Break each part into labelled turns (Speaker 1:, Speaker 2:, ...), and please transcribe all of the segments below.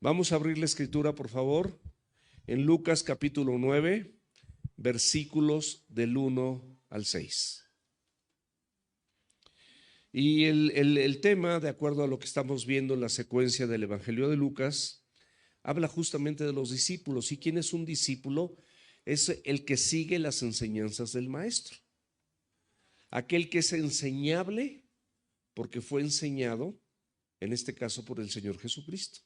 Speaker 1: Vamos a abrir la escritura, por favor, en Lucas capítulo 9, versículos del 1 al 6. Y el tema, de acuerdo a lo que estamos viendo en la secuencia del Evangelio de Lucas, habla justamente de los discípulos. ¿Y quién es un discípulo? Es el que sigue las enseñanzas del maestro. Aquel que es enseñable porque fue enseñado, en este caso por el Señor Jesucristo.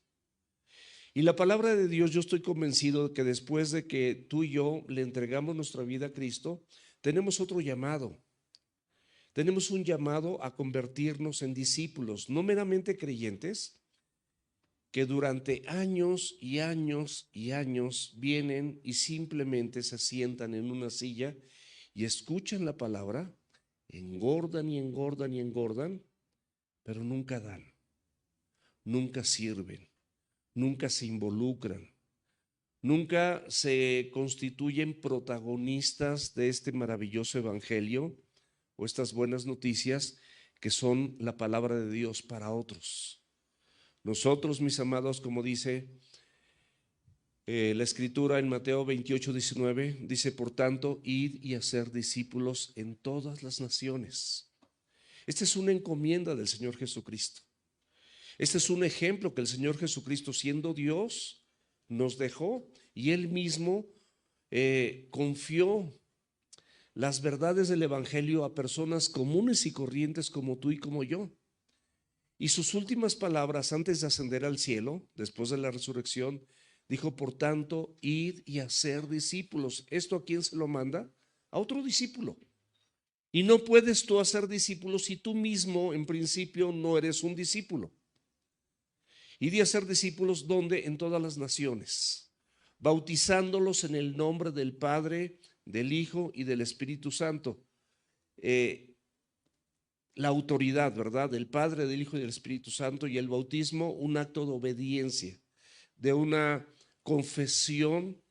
Speaker 1: Y la palabra de Dios, yo estoy convencido de que después de que tú y yo le entregamos nuestra vida a Cristo, tenemos otro llamado. Tenemos un llamado a convertirnos en discípulos, no meramente creyentes, que durante años y años y años vienen y simplemente se sientan en una silla y escuchan la palabra, engordan y engordan y engordan, pero nunca dan, nunca sirven, nunca se involucran, nunca se constituyen protagonistas de este maravilloso evangelio o estas buenas noticias que son la palabra de Dios para otros. Nosotros, mis amados, como dice la escritura en Mateo 28:19, dice: por tanto, id y hacer discípulos en todas las naciones. Esta es una encomienda del Señor Jesucristo. Este es un ejemplo que el Señor Jesucristo, siendo Dios, nos dejó, y Él mismo confió las verdades del Evangelio a personas comunes y corrientes como tú y como yo. Y sus últimas palabras antes de ascender al cielo, después de la resurrección, dijo: por tanto, id y hacer discípulos. ¿Esto a quién se lo manda? A otro discípulo. Y no puedes tú hacer discípulos si tú mismo en principio no eres un discípulo. Y de hacer discípulos, ¿dónde? En todas las naciones, bautizándolos en el nombre del Padre, del Hijo y del Espíritu Santo. La autoridad, ¿verdad? Del Padre, del Hijo y del Espíritu Santo, y el bautismo, un acto de obediencia, de una confesión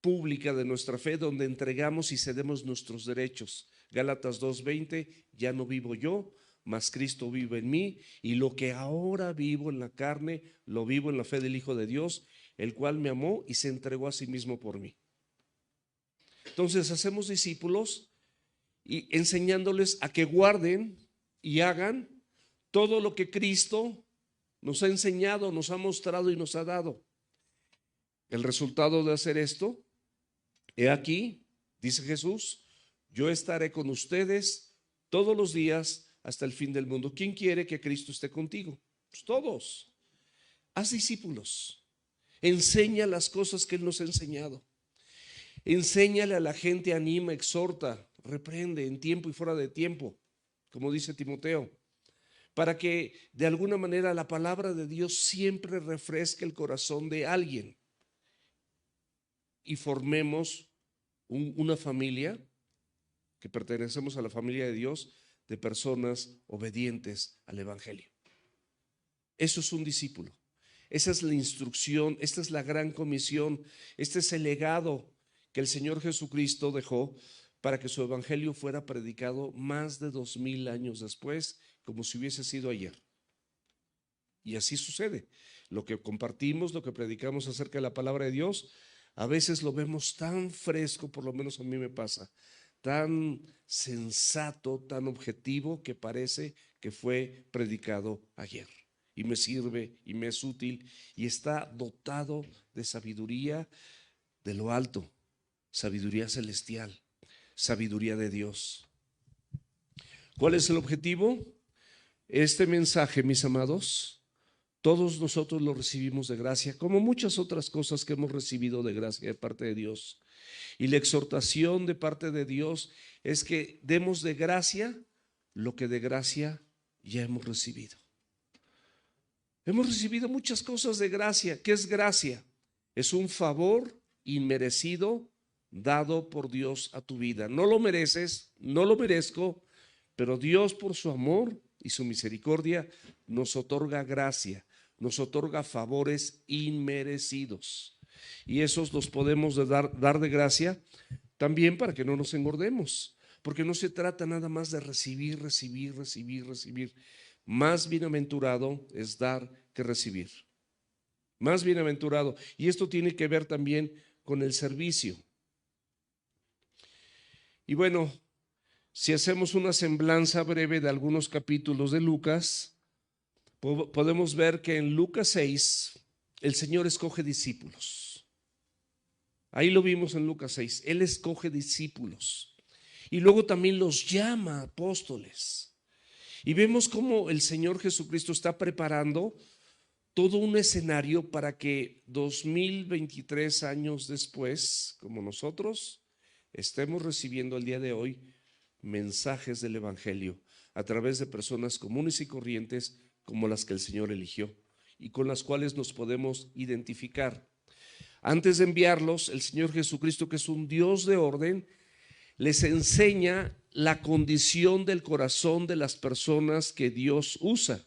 Speaker 1: pública de nuestra fe, donde entregamos y cedemos nuestros derechos. Gálatas 2:20, ya no vivo yo, mas Cristo vive en mí, y lo que ahora vivo en la carne, lo vivo en la fe del Hijo de Dios, el cual me amó y se entregó a sí mismo por mí. Entonces hacemos discípulos y enseñándoles a que guarden y hagan todo lo que Cristo nos ha enseñado, nos ha mostrado y nos ha dado. El resultado de hacer esto: he aquí, dice Jesús, yo estaré con ustedes todos los días hasta el fin del mundo. ¿Quién quiere que Cristo esté contigo? Pues todos. Haz discípulos. Enseña las cosas que Él nos ha enseñado. Enséñale a la gente, anima, exhorta, reprende en tiempo y fuera de tiempo, como dice Timoteo, para que de alguna manera la palabra de Dios siempre refresque el corazón de alguien y formemos una familia, que pertenecemos a la familia de Dios, de personas obedientes al Evangelio. Eso es un discípulo. Esa es la instrucción, esta es la gran comisión, este es el legado que el Señor Jesucristo dejó para que su Evangelio fuera predicado más de 2000 años después, como si hubiese sido ayer. Y así sucede. Lo que compartimos, lo que predicamos acerca de la palabra de Dios, a veces lo vemos tan fresco, por lo menos a mí me pasa, tan sensato, tan objetivo, que parece que fue predicado ayer. Y me sirve y me es útil y está dotado de sabiduría de lo alto, sabiduría celestial, sabiduría de Dios. ¿Cuál es el objetivo? Este mensaje, mis amados, todos nosotros lo recibimos de gracia, como muchas otras cosas que hemos recibido de gracia de parte de Dios. Y la exhortación de parte de Dios es que demos de gracia lo que de gracia ya hemos recibido. Hemos recibido muchas cosas de gracia. ¿Qué es gracia? Es un favor inmerecido dado por Dios a tu vida. No lo mereces, no lo merezco, pero Dios, por su amor y su misericordia, nos otorga gracia, nos otorga favores inmerecidos. Y esos los podemos dar de gracia también para que no nos engordemos, porque no se trata nada más de recibir, recibir, recibir, recibir. Más bienaventurado es dar que recibir. más bienaventurado. Y esto tiene que ver también con el servicio. Y bueno, si hacemos una semblanza breve de algunos capítulos de Lucas, podemos ver que en Lucas 6 el Señor escoge discípulos. Ahí lo vimos en Lucas 6. Él escoge discípulos y luego también los llama apóstoles. Y vemos cómo el Señor Jesucristo está preparando todo un escenario para que 2023 años después, como nosotros, estemos recibiendo el día de hoy mensajes del Evangelio a través de personas comunes y corrientes como las que el Señor eligió y con las cuales nos podemos identificar. Antes de enviarlos, el Señor Jesucristo, que es un Dios de orden, les enseña la condición del corazón de las personas que Dios usa.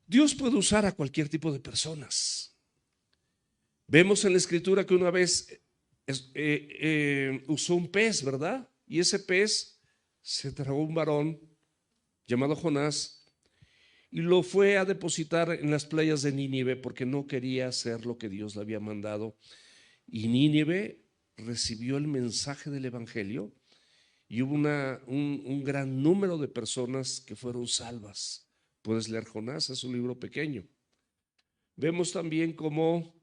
Speaker 1: Dios puede usar a cualquier tipo de personas. Vemos en la Escritura que una vez usó un pez, ¿verdad? Y ese pez se tragó un varón llamado Jonás y lo fue a depositar en las playas de Nínive porque no quería hacer lo que Dios le había mandado. Y Nínive recibió el mensaje del Evangelio y hubo un gran número de personas que fueron salvas. Puedes leer Jonás, es un libro pequeño. Vemos también cómo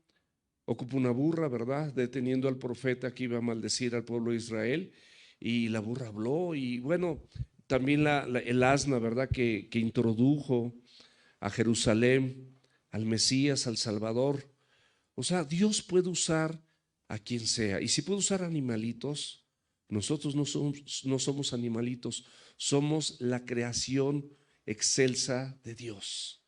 Speaker 1: ocupó una burra, ¿verdad? Deteniendo al profeta que iba a maldecir al pueblo de Israel, y la burra habló. Y bueno, también el asna, ¿verdad? Que introdujo a Jerusalén, al Mesías, al Salvador. O sea, Dios puede usar a quien sea. Y si puede usar animalitos, nosotros no somos animalitos, somos la creación excelsa de Dios.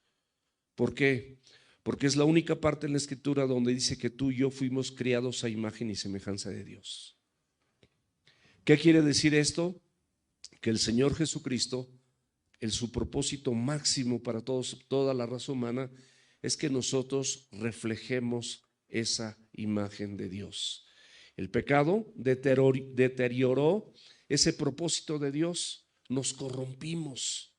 Speaker 1: ¿Por qué? Porque es la única parte en la Escritura donde dice que tú y yo fuimos criados a imagen y semejanza de Dios. ¿Qué quiere decir esto? Que el Señor Jesucristo, su propósito máximo para toda la raza humana, es que nosotros reflejemos esa imagen de Dios. El pecado deterioró ese propósito de Dios, nos corrompimos,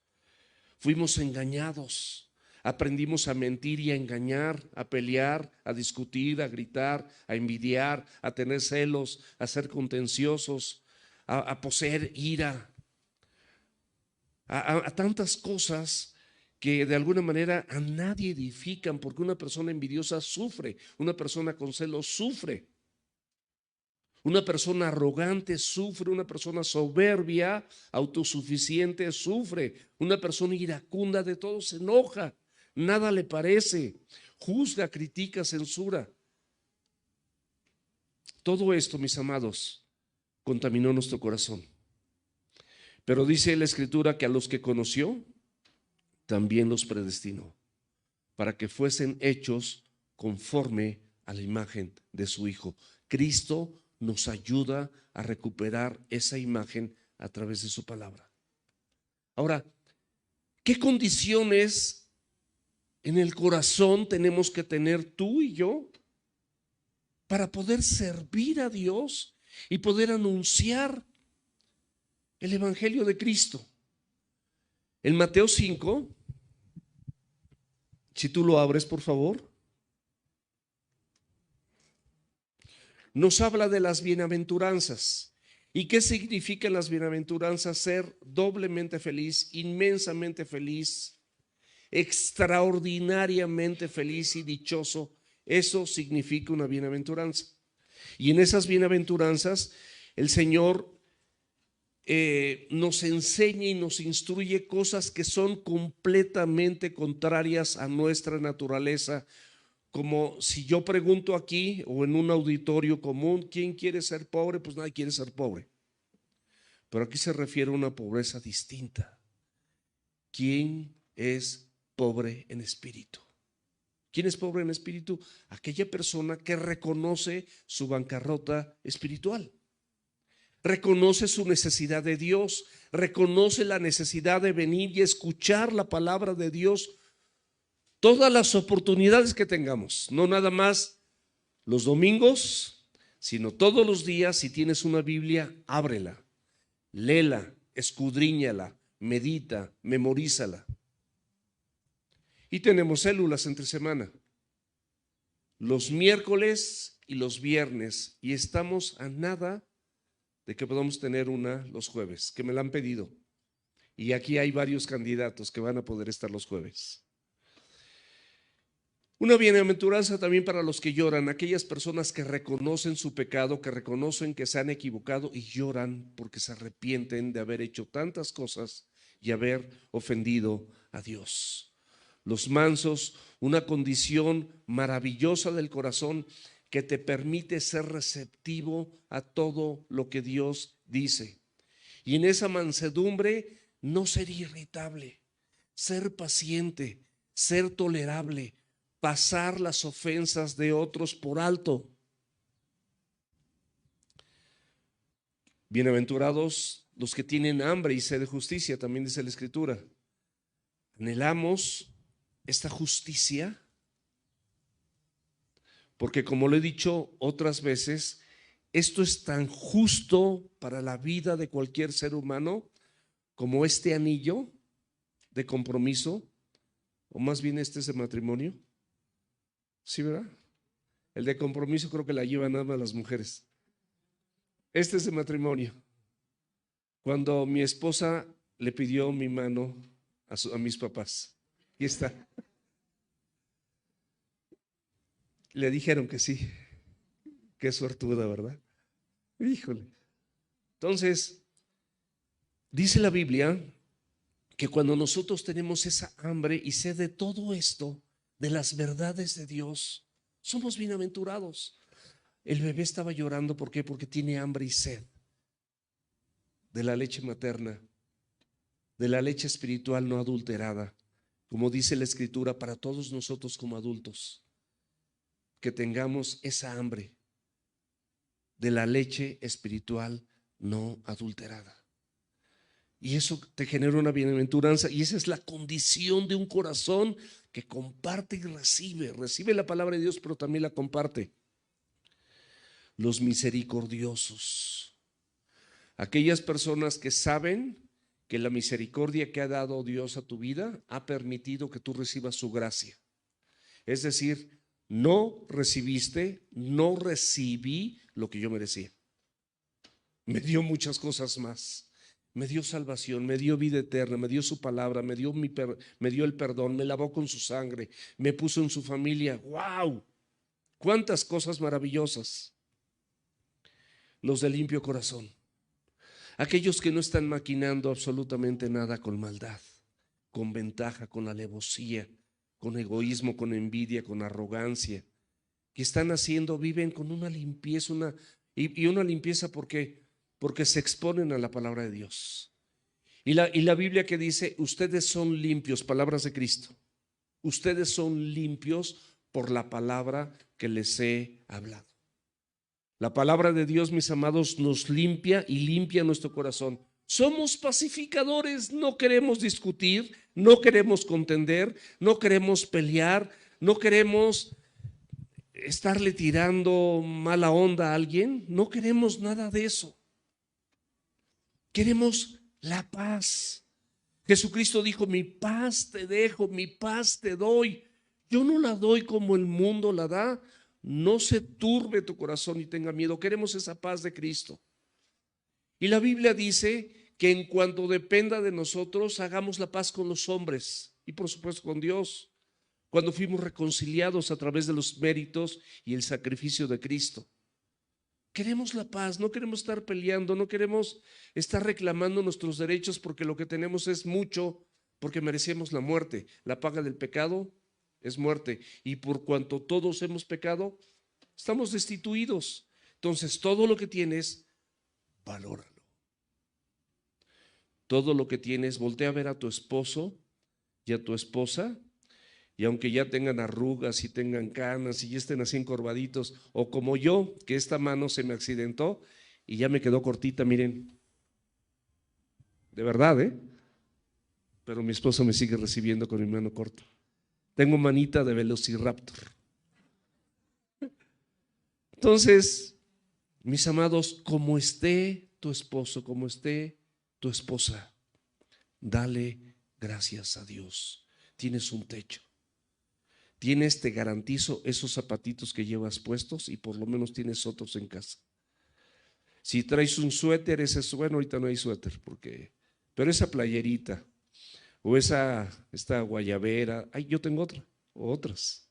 Speaker 1: fuimos engañados, aprendimos a mentir y a engañar, a pelear, a discutir, a gritar, a envidiar, a tener celos, a ser contenciosos, a poseer ira, a tantas cosas que de alguna manera a nadie edifican, porque una persona envidiosa sufre, una persona con celos sufre, una persona arrogante sufre, una persona soberbia, autosuficiente sufre, una persona iracunda de todo se enoja, nada le parece, juzga, critica, censura. Todo esto, mis amados, contaminó nuestro corazón. Pero dice la Escritura que a los que conoció, también los predestinó para que fuesen hechos conforme a la imagen de su Hijo. Cristo nos ayuda a recuperar esa imagen a través de su palabra. Ahora, ¿qué condiciones en el corazón tenemos que tener tú y yo para poder servir a Dios y poder anunciar el Evangelio de Cristo? En Mateo 5, si tú lo abres, por favor, nos habla de las bienaventuranzas. ¿Y qué significan las bienaventuranzas? Ser doblemente feliz, inmensamente feliz, extraordinariamente feliz y dichoso. Eso significa una bienaventuranza. Y en esas bienaventuranzas el Señor nos enseña y nos instruye cosas que son completamente contrarias a nuestra naturaleza. Como si yo pregunto aquí o en un auditorio común, ¿quién quiere ser pobre? Pues nadie quiere ser pobre. Pero aquí se refiere a una pobreza distinta. ¿Quién es pobre en espíritu? ¿Quién es pobre en espíritu? Aquella persona que reconoce su bancarrota espiritual. Reconoce su necesidad de Dios, reconoce la necesidad de venir y escuchar la palabra de Dios todas las oportunidades que tengamos, no nada más los domingos, sino todos los días. Si tienes una Biblia, ábrela, léela, escudriñala, medita, memorízala. Y tenemos células entre semana, los miércoles y los viernes, y estamos a nada de que podamos tener una los jueves, que me la han pedido. Y aquí hay varios candidatos que van a poder estar los jueves. Una bienaventuranza también para los que lloran, aquellas personas que reconocen su pecado, que reconocen que se han equivocado y lloran porque se arrepienten de haber hecho tantas cosas y haber ofendido a Dios. Los mansos, una condición maravillosa del corazón que te permite ser receptivo a todo lo que Dios dice. Y en esa mansedumbre no ser irritable, ser paciente, ser tolerable, pasar las ofensas de otros por alto. Bienaventurados los que tienen hambre y sed de justicia, también dice la Escritura. Anhelamos esta justicia porque, como lo he dicho otras veces, esto es tan justo para la vida de cualquier ser humano como este anillo de compromiso, o más bien este es de matrimonio. ¿Sí, verdad? El de compromiso creo que la llevan nada más las mujeres. Este es de matrimonio. Cuando mi esposa le pidió mi mano a mis papás, aquí está. Le dijeron que sí. Qué suertuda, ¿verdad? Híjole. Entonces, dice la Biblia que cuando nosotros tenemos esa hambre y sed de todo esto, de las verdades de Dios, somos bienaventurados. El bebé estaba llorando, ¿por qué? Porque tiene hambre y sed de la leche materna, de la leche espiritual no adulterada, como dice la Escritura, para todos nosotros como adultos, que tengamos esa hambre de la leche espiritual no adulterada. Y eso te genera una bienaventuranza, y esa es la condición de un corazón que comparte y recibe la palabra de Dios, pero también la comparte. Los misericordiosos, aquellas personas que saben que la misericordia que ha dado Dios a tu vida ha permitido que tú recibas su gracia. Es decir, no recibí lo que yo merecía. Me dio muchas cosas más. Me dio salvación, me dio vida eterna, me dio su palabra, me dio el perdón, me lavó con su sangre, me puso en su familia. ¡Wow! ¡Cuántas cosas maravillosas! Los de limpio corazón, aquellos que no están maquinando absolutamente nada con maldad, con ventaja, con alevosía, con egoísmo, con envidia, con arrogancia, que están viven con una limpieza, y una limpieza porque se exponen a la palabra de Dios. Y la Biblia que dice, ustedes son limpios, palabras de Cristo, ustedes son limpios por la palabra que les he hablado. La palabra de Dios, mis amados, nos limpia y limpia nuestro corazón. Somos pacificadores, no queremos discutir, no queremos contender, no queremos pelear, no queremos estarle tirando mala onda a alguien, no queremos nada de eso. Queremos la paz. Jesucristo dijo, mi paz te dejo, mi paz te doy. Yo no la doy como el mundo la da. No se turbe tu corazón y tenga miedo. Queremos esa paz de Cristo. Y la Biblia dice que en cuanto dependa de nosotros, hagamos la paz con los hombres y por supuesto con Dios, cuando fuimos reconciliados a través de los méritos y el sacrificio de Cristo. Queremos la paz, no queremos estar peleando, no queremos estar reclamando nuestros derechos porque lo que tenemos es mucho, porque merecemos la muerte. La paga del pecado es muerte, y por cuanto todos hemos pecado, estamos destituidos. Entonces, todo lo que tienes, valóralo. Todo lo que tienes, voltea a ver a tu esposo y a tu esposa, y aunque ya tengan arrugas y tengan canas y ya estén así encorvaditos, o como yo, que esta mano se me accidentó y ya me quedó cortita, miren, de verdad, pero mi esposo me sigue recibiendo con mi mano corta. Tengo manita de velociraptor. Entonces, mis amados, como esté tu esposo, como esté tu esposa, dale gracias a Dios. Tienes un techo. tienes, te garantizo, esos zapatitos que llevas puestos y por lo menos tienes otros en casa. Si traes un suéter, ese es bueno, ahorita no hay suéter, pero esa playerita o esta guayabera, ay, yo tengo otra, o otras.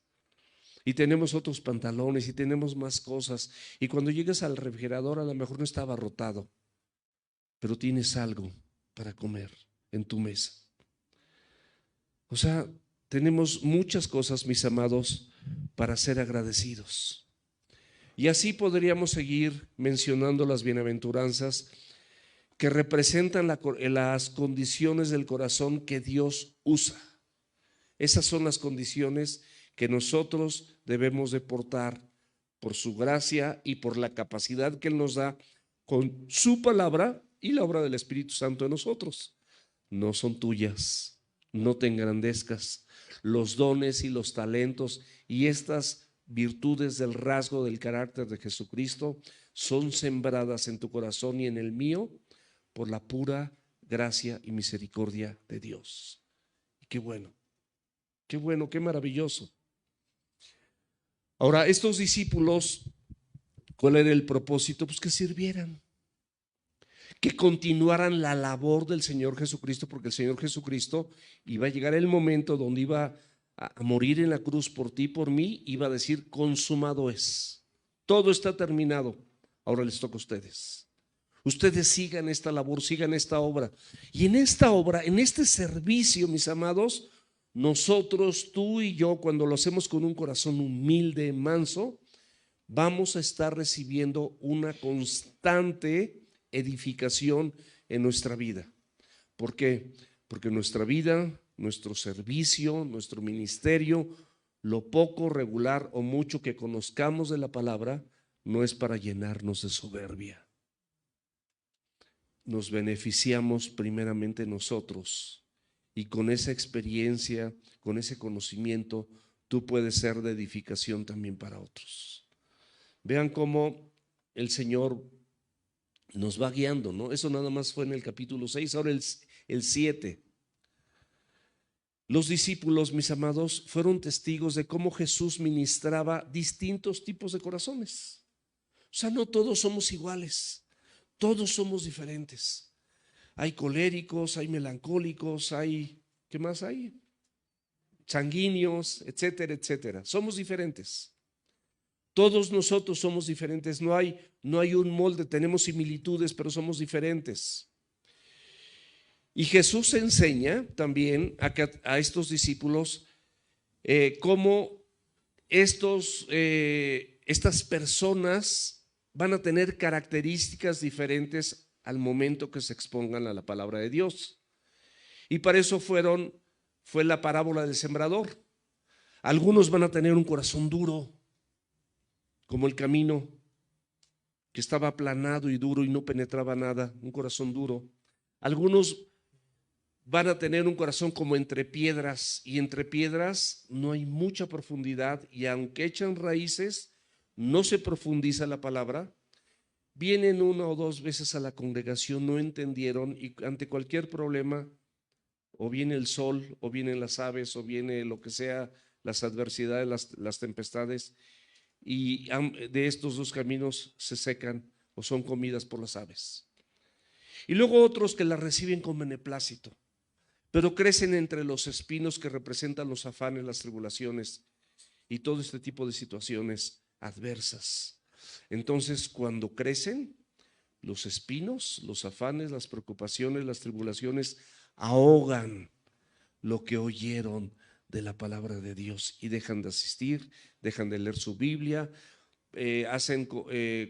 Speaker 1: Y tenemos otros pantalones y tenemos más cosas. Y cuando llegues al refrigerador, a lo mejor no está abarrotado, pero tienes algo para comer en tu mesa. O sea, tenemos muchas cosas, mis amados, para ser agradecidos. Y así podríamos seguir mencionando las bienaventuranzas que representan las condiciones del corazón que Dios usa. Esas son las condiciones que nosotros debemos de portar por su gracia y por la capacidad que Él nos da con su palabra y la obra del Espíritu Santo en nosotros. No son tuyas, no te engrandezcas. Los dones y los talentos y estas virtudes del rasgo del carácter de Jesucristo son sembradas en tu corazón y en el mío por la pura gracia y misericordia de Dios. Y qué bueno, qué maravilloso. Ahora, estos discípulos, ¿cuál era el propósito? Pues que sirvieran, que continuaran la labor del Señor Jesucristo, porque el Señor Jesucristo iba a llegar el momento donde iba a morir en la cruz por ti y por mí, iba a decir: consumado es, todo está terminado. Ahora les toca a ustedes. Ustedes sigan esta labor, sigan esta obra. Y en esta obra, en este servicio, mis amados, nosotros, tú y yo, cuando lo hacemos con un corazón humilde, manso, vamos a estar recibiendo una constante edificación en nuestra vida. ¿Por qué? Porque nuestra vida, nuestro servicio, nuestro ministerio, lo poco, regular o mucho que conozcamos de la palabra, no es para llenarnos de soberbia. Nos beneficiamos primeramente nosotros, y con esa experiencia, con ese conocimiento, tú puedes ser de edificación también para otros. Vean cómo el Señor nos va guiando, ¿no? Eso nada más fue en el capítulo 6, ahora el 7. Los discípulos, mis amados, fueron testigos de cómo Jesús ministraba distintos tipos de corazones. O sea, no todos somos iguales, todos somos diferentes. Hay coléricos, hay melancólicos, hay, ¿qué más hay? Sanguíneos, etcétera, etcétera. Somos diferentes. Todos nosotros somos diferentes. No hay un molde, tenemos similitudes, pero somos diferentes. Y Jesús enseña también a estos discípulos cómo estas personas van a tener características diferentes al momento que se expongan a la palabra de Dios. Y para eso fue la parábola del sembrador. Algunos van a tener un corazón duro, como el camino que estaba aplanado y duro y no penetraba nada, un corazón duro. Algunos van a tener un corazón como entre piedras, y entre piedras no hay mucha profundidad, y aunque echan raíces, no se profundiza la palabra. Vienen una o dos veces a la congregación, no entendieron, y ante cualquier problema, o viene el sol, o vienen las aves, o viene lo que sea, las adversidades, las tempestades, y de estos dos caminos se secan o son comidas por las aves. Y luego otros que las reciben con beneplácito, pero crecen entre los espinos que representan los afanes, las tribulaciones y todo este tipo de situaciones adversas. Entonces, cuando crecen, los espinos, los afanes, las preocupaciones, las tribulaciones ahogan lo que oyeron de la palabra de Dios y dejan de asistir, dejan de leer su Biblia, hacen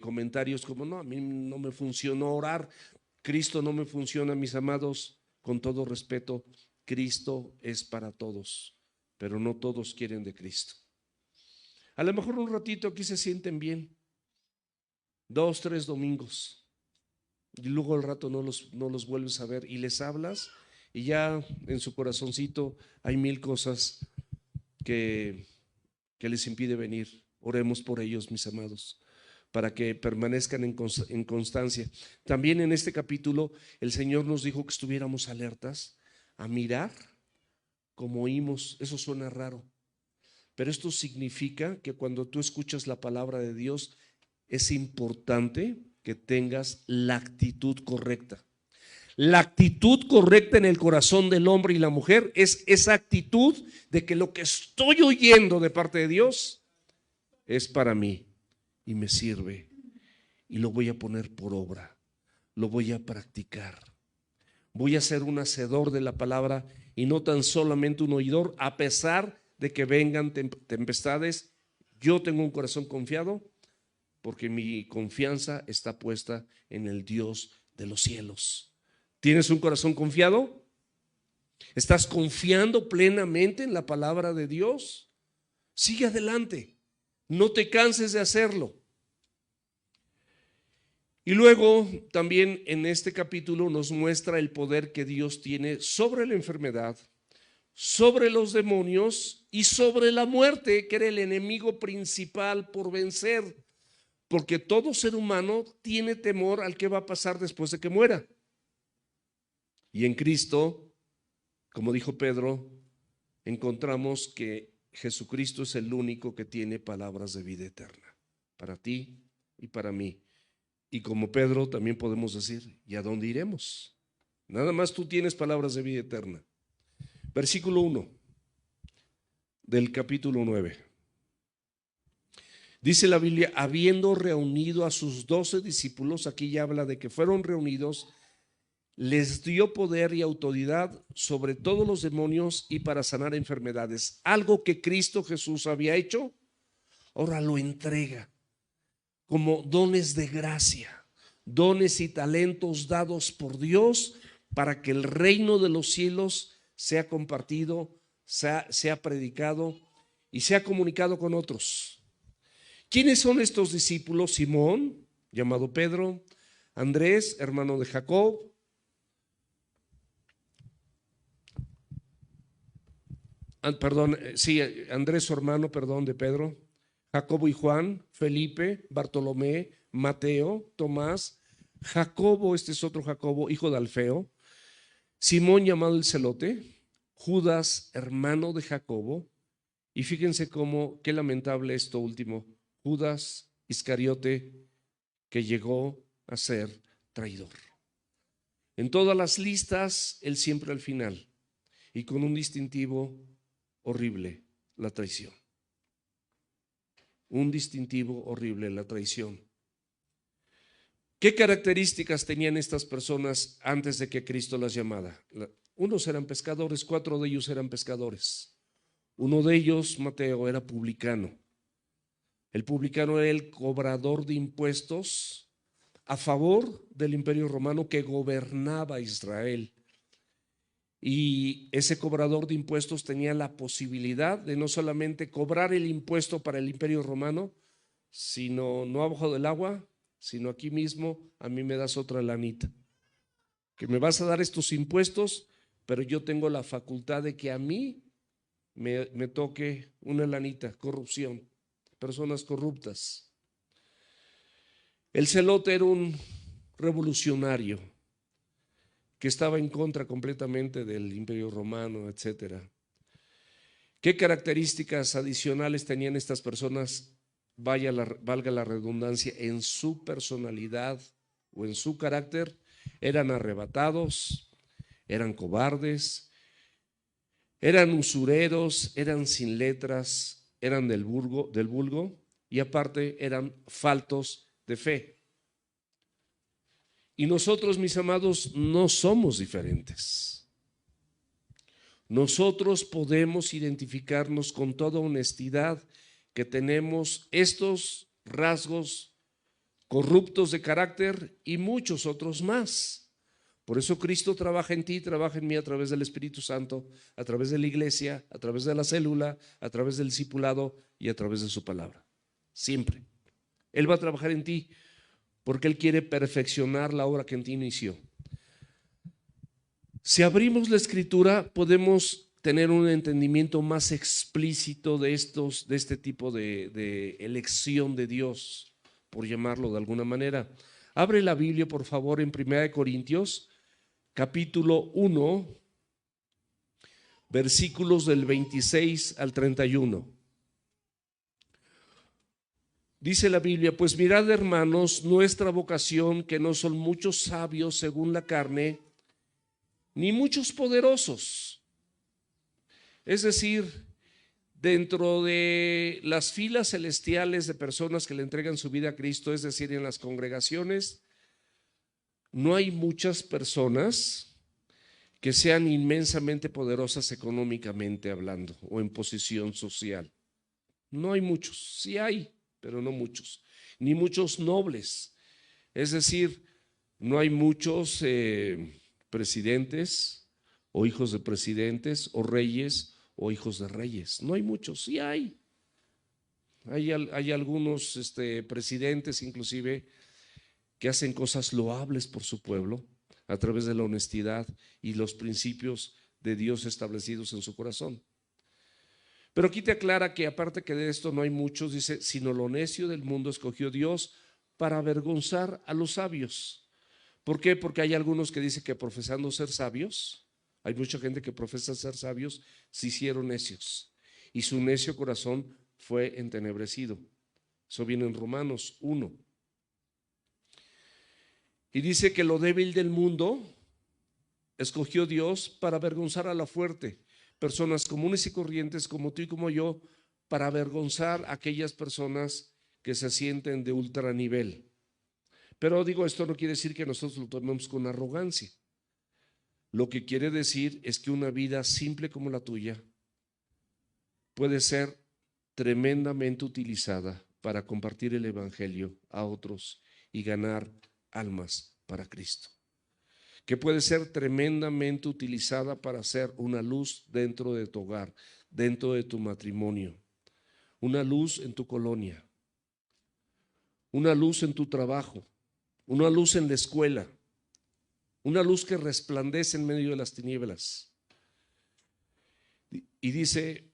Speaker 1: comentarios como: no, a mí no me funcionó orar, Cristo no me funciona. Mis amados, con todo respeto, Cristo es para todos, pero no todos quieren de Cristo. A lo mejor un ratito aquí se sienten bien, 2, 3 domingos, y luego al rato no los vuelves a ver, y les hablas y ya en su corazoncito hay 1000 cosas que les impide venir. Oremos por ellos, mis amados, para que permanezcan en constancia. También en este capítulo el Señor nos dijo que estuviéramos alertas a mirar como oímos. Eso suena raro, Pero esto significa que cuando tú escuchas la palabra de Dios, es importante que tengas la actitud correcta. La actitud correcta en el corazón del hombre y la mujer es esa actitud de que lo que estoy oyendo de parte de Dios es para mí y me sirve y lo voy a poner por obra, lo voy a practicar. Voy a ser un hacedor de la palabra y no tan solamente un oidor, a pesar de que vengan tempestades. Yo tengo un corazón confiado porque mi confianza está puesta en el Dios de los cielos. ¿Tienes un corazón confiado? ¿Estás confiando plenamente en la palabra de Dios? Sigue adelante, no te canses de hacerlo. Y luego también en este capítulo nos muestra el poder que Dios tiene sobre la enfermedad, sobre los demonios y sobre la muerte, que era el enemigo principal por vencer, porque todo ser humano tiene temor al que va a pasar después de que muera. Y en Cristo, como dijo Pedro, encontramos que Jesucristo es el único que tiene palabras de vida eterna, para ti y para mí. Y como Pedro también podemos decir, ¿y a dónde iremos? Nada más tú tienes palabras de vida eterna. Versículo 1 del capítulo 9. Dice la Biblia, habiendo reunido a sus 12 discípulos, aquí ya habla de que fueron reunidos, les dio poder y autoridad sobre todos los demonios y para sanar enfermedades. Algo que Cristo Jesús había hecho, ahora lo entrega como dones de gracia, dones y talentos dados por Dios para que el reino de los cielos sea compartido, sea predicado y sea comunicado con otros. ¿Quiénes son estos discípulos? Simón, llamado Pedro, Andrés, hermano de Jacob, Andrés, su hermano, de Pedro, Jacobo y Juan, Felipe, Bartolomé, Mateo, Tomás, Jacobo, este es otro Jacobo, hijo de Alfeo, Simón llamado el Celote, Judas, hermano de Jacobo, y fíjense qué lamentable esto último, Judas Iscariote, que llegó a ser traidor. En todas las listas, él siempre al final, y con un distintivo horrible, la traición. Un distintivo horrible, la traición. ¿Qué características tenían estas personas antes de que Cristo las llamara? Unos eran pescadores, 4 de ellos eran pescadores. Uno de ellos, Mateo, era publicano. El publicano era el cobrador de impuestos a favor del Imperio Romano que gobernaba Israel. Y ese cobrador de impuestos tenía la posibilidad de no solamente cobrar el impuesto para el Imperio Romano, sino no abajo del agua, sino aquí mismo, a mí me das otra lanita. Que me vas a dar estos impuestos, pero yo tengo la facultad de que a mí me toque una lanita, corrupción, personas corruptas. El celote era un revolucionario que estaba en contra completamente del Imperio Romano, etcétera. ¿Qué características adicionales tenían estas personas, valga la redundancia, en su personalidad o en su carácter? Eran arrebatados, eran cobardes, eran usureros, eran sin letras, eran del vulgo y aparte eran faltos de fe. Y nosotros, mis amados, no somos diferentes. Nosotros podemos identificarnos con toda honestidad que tenemos estos rasgos corruptos de carácter y muchos otros más. Por eso Cristo trabaja en ti, trabaja en mí a través del Espíritu Santo, a través de la iglesia, a través de la célula, a través del discipulado y a través de su palabra. Siempre. Él va a trabajar en ti porque Él quiere perfeccionar la obra que en ti inició. Si abrimos la Escritura, podemos tener un entendimiento más explícito de este tipo de elección de Dios, por llamarlo de alguna manera. Abre la Biblia, por favor, en 1 Corintios, capítulo 1, versículos del 26 al 31. Dice la Biblia, pues mirad, hermanos, nuestra vocación, que no son muchos sabios según la carne, ni muchos poderosos. Es decir, dentro de las filas celestiales de personas que le entregan su vida a Cristo, es decir, en las congregaciones, no hay muchas personas que sean inmensamente poderosas económicamente hablando o en posición social. No hay muchos, sí hay, pero no muchos, ni muchos nobles. Es decir, no hay muchos presidentes o hijos de presidentes o reyes o hijos de reyes. No hay muchos, sí hay. Hay algunos presidentes inclusive que hacen cosas loables por su pueblo a través de la honestidad y los principios de Dios establecidos en su corazón. Pero aquí te aclara que aparte que de esto no hay muchos, dice, sino lo necio del mundo escogió Dios para avergonzar a los sabios. ¿Por qué? Porque hay algunos que dicen que profesando ser sabios, hay mucha gente que profesa ser sabios, se hicieron necios y su necio corazón fue entenebrecido. Eso viene en Romanos 1. Y dice que lo débil del mundo escogió Dios para avergonzar a la fuerte. Personas comunes y corrientes como tú y como yo, para avergonzar a aquellas personas que se sienten de ultranivel. Pero digo, esto no quiere decir que nosotros lo tomemos con arrogancia. Lo que quiere decir es que una vida simple como la tuya puede ser tremendamente utilizada para compartir el evangelio a otros y ganar almas para Cristo. Que puede ser tremendamente utilizada para ser una luz dentro de tu hogar, dentro de tu matrimonio, una luz en tu colonia, una luz en tu trabajo, una luz en la escuela, una luz que resplandece en medio de las tinieblas. Y dice,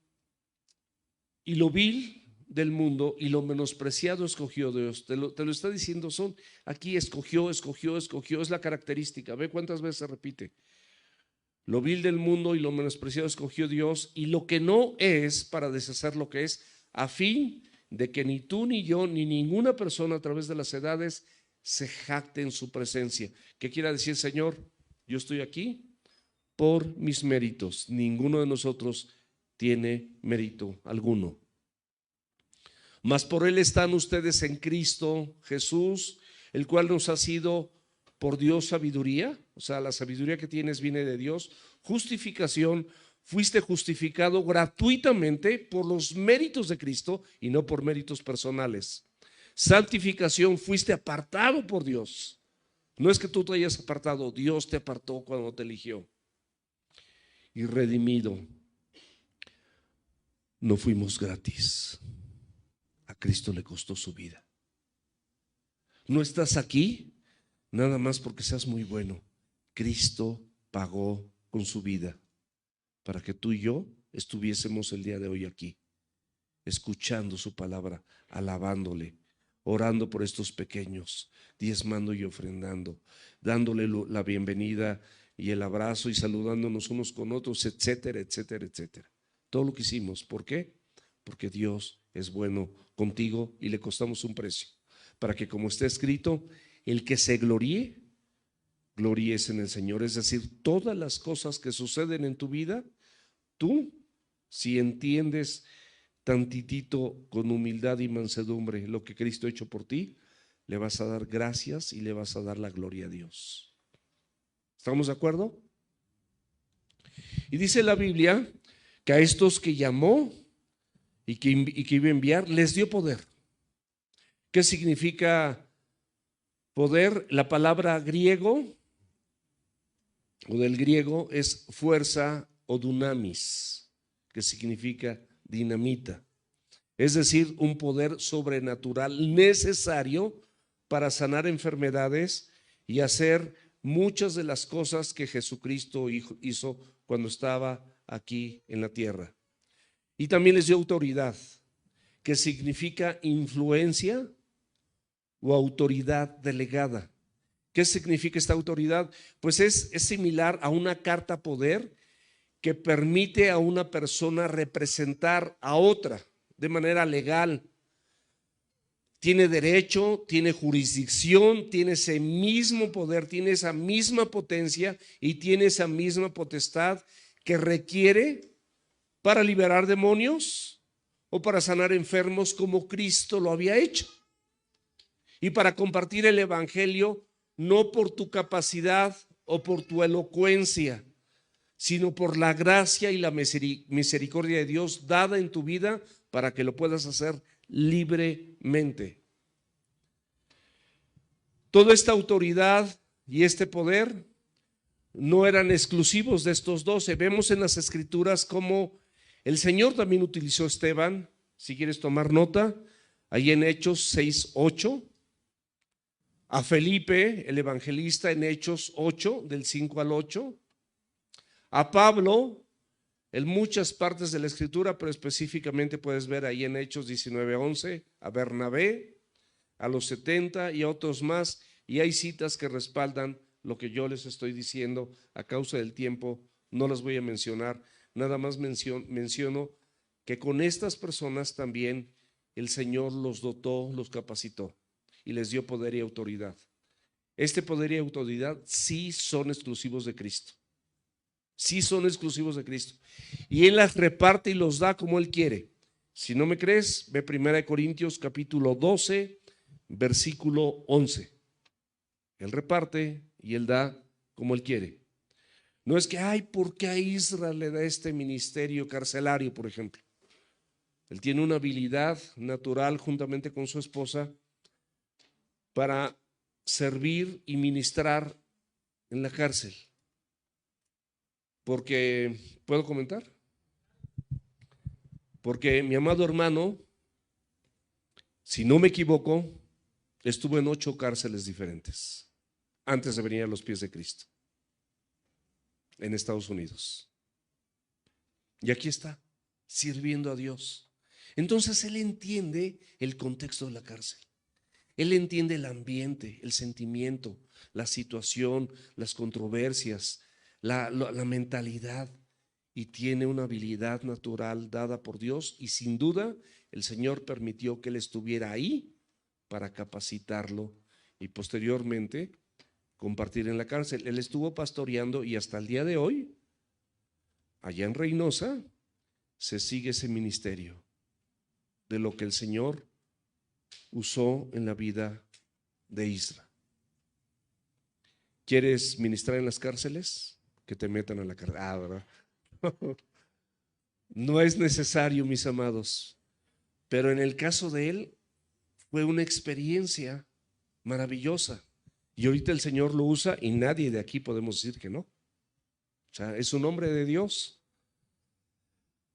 Speaker 1: y lo vil del mundo y lo menospreciado escogió Dios. Te lo está diciendo, son aquí escogió, es la característica. Ve cuántas veces se repite. Lo vil del mundo y lo menospreciado escogió Dios, y lo que no es para deshacer lo que es, a fin de que ni tú ni yo ni ninguna persona a través de las edades se jacte en su presencia. ¿Qué quiere decir, Señor? Yo estoy aquí por mis méritos. Ninguno de nosotros tiene mérito alguno. Mas por él están ustedes en Cristo Jesús, el cual nos ha sido por Dios sabiduría, o sea, la sabiduría que tienes viene de Dios, justificación, fuiste justificado gratuitamente por los méritos de Cristo y no por méritos personales. Santificación, fuiste apartado por Dios. No es que tú te hayas apartado, Dios te apartó cuando te eligió. Y redimido, no fuimos gratis. A Cristo le costó su vida. No estás aquí nada más porque seas muy bueno. Cristo pagó con su vida para que tú y yo estuviésemos el día de hoy aquí, escuchando su palabra, alabándole, orando por estos pequeños, diezmando y ofrendando, dándole la bienvenida y el abrazo y saludándonos unos con otros, etcétera, etcétera, etcétera. Todo lo que hicimos. ¿Por qué? Porque Dios es bueno contigo y le costamos un precio. Para que, como está escrito, el que se gloríe, gloríes en el Señor. Es decir, todas las cosas que suceden en tu vida, tú, si entiendes tantitito con humildad y mansedumbre lo que Cristo ha hecho por ti, le vas a dar gracias y le vas a dar la gloria a Dios. ¿Estamos de acuerdo? Y dice la Biblia que a estos que llamó y que iba a enviar, les dio poder. ¿Qué significa poder? La palabra griego o del griego es fuerza o dunamis, que significa dinamita. Es decir, un poder sobrenatural necesario para sanar enfermedades y hacer muchas de las cosas que Jesucristo hizo cuando estaba aquí en la tierra. Y también les dio autoridad, que significa influencia o autoridad delegada. ¿Qué significa esta autoridad? Pues es similar a una carta poder que permite a una persona representar a otra de manera legal. tiene derecho, tiene jurisdicción, tiene ese mismo poder, tiene esa misma potencia y tiene esa misma potestad que requiere para liberar demonios o para sanar enfermos como Cristo lo había hecho. Y para compartir el evangelio no por tu capacidad o por tu elocuencia, sino por la gracia y la misericordia de Dios dada en tu vida para que lo puedas hacer libremente. Toda esta autoridad y este poder no eran exclusivos de estos 12. Vemos en las escrituras cómo el Señor también utilizó a Esteban. Si quieres tomar nota, ahí en Hechos 6:8. A Felipe, el evangelista, en Hechos 8, del 5 al 8. A Pablo, en muchas partes de la escritura, pero específicamente puedes ver ahí en Hechos 19:11. A Bernabé, a los 70 y a otros más. Y hay citas que respaldan lo que yo les estoy diciendo. A causa del tiempo no las voy a mencionar. Nada más menciono que con estas personas también el Señor los dotó, los capacitó y les dio poder y autoridad. Este poder y autoridad sí son exclusivos de Cristo. Sí son exclusivos de Cristo. Y Él las reparte y los da como Él quiere. Si no me crees, ve 1 Corintios capítulo 12, versículo 11. Él reparte y Él da como Él quiere. No es que, ¿por qué a Israel le da este ministerio carcelario, por ejemplo? Él tiene una habilidad natural juntamente con su esposa para servir y ministrar en la cárcel. Porque, ¿puedo comentar? Porque mi amado hermano, si no me equivoco, estuvo en 8 cárceles diferentes antes de venir a los pies de Cristo en Estados Unidos. Y aquí está, sirviendo a Dios. Entonces él entiende el contexto de la cárcel. Él entiende el ambiente, el sentimiento, la situación, las controversias, la mentalidad, y tiene una habilidad natural dada por Dios, y sin duda el Señor permitió que él estuviera ahí para capacitarlo y posteriormente compartir en la cárcel. Él estuvo pastoreando y hasta el día de hoy, allá en Reynosa, se sigue ese ministerio de lo que el Señor usó en la vida de Israel. ¿Quieres ministrar en las cárceles? Que te metan a la cárcel. ¿Verdad? No es necesario, mis amados, pero en el caso de él fue una experiencia maravillosa y ahorita el Señor lo usa y nadie de aquí podemos decir que no. O sea, es un hombre de Dios.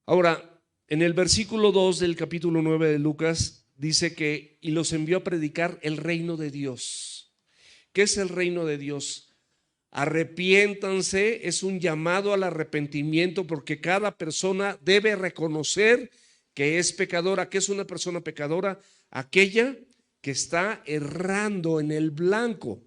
Speaker 1: Ahora, en el versículo 2 del capítulo 9 de Lucas dice que y los envió a predicar el reino de Dios. ¿Qué es el reino de Dios? Arrepiéntanse, es un llamado al arrepentimiento porque cada persona debe reconocer que es pecadora. ¿Qué es una persona pecadora? Aquella que está errando en el blanco.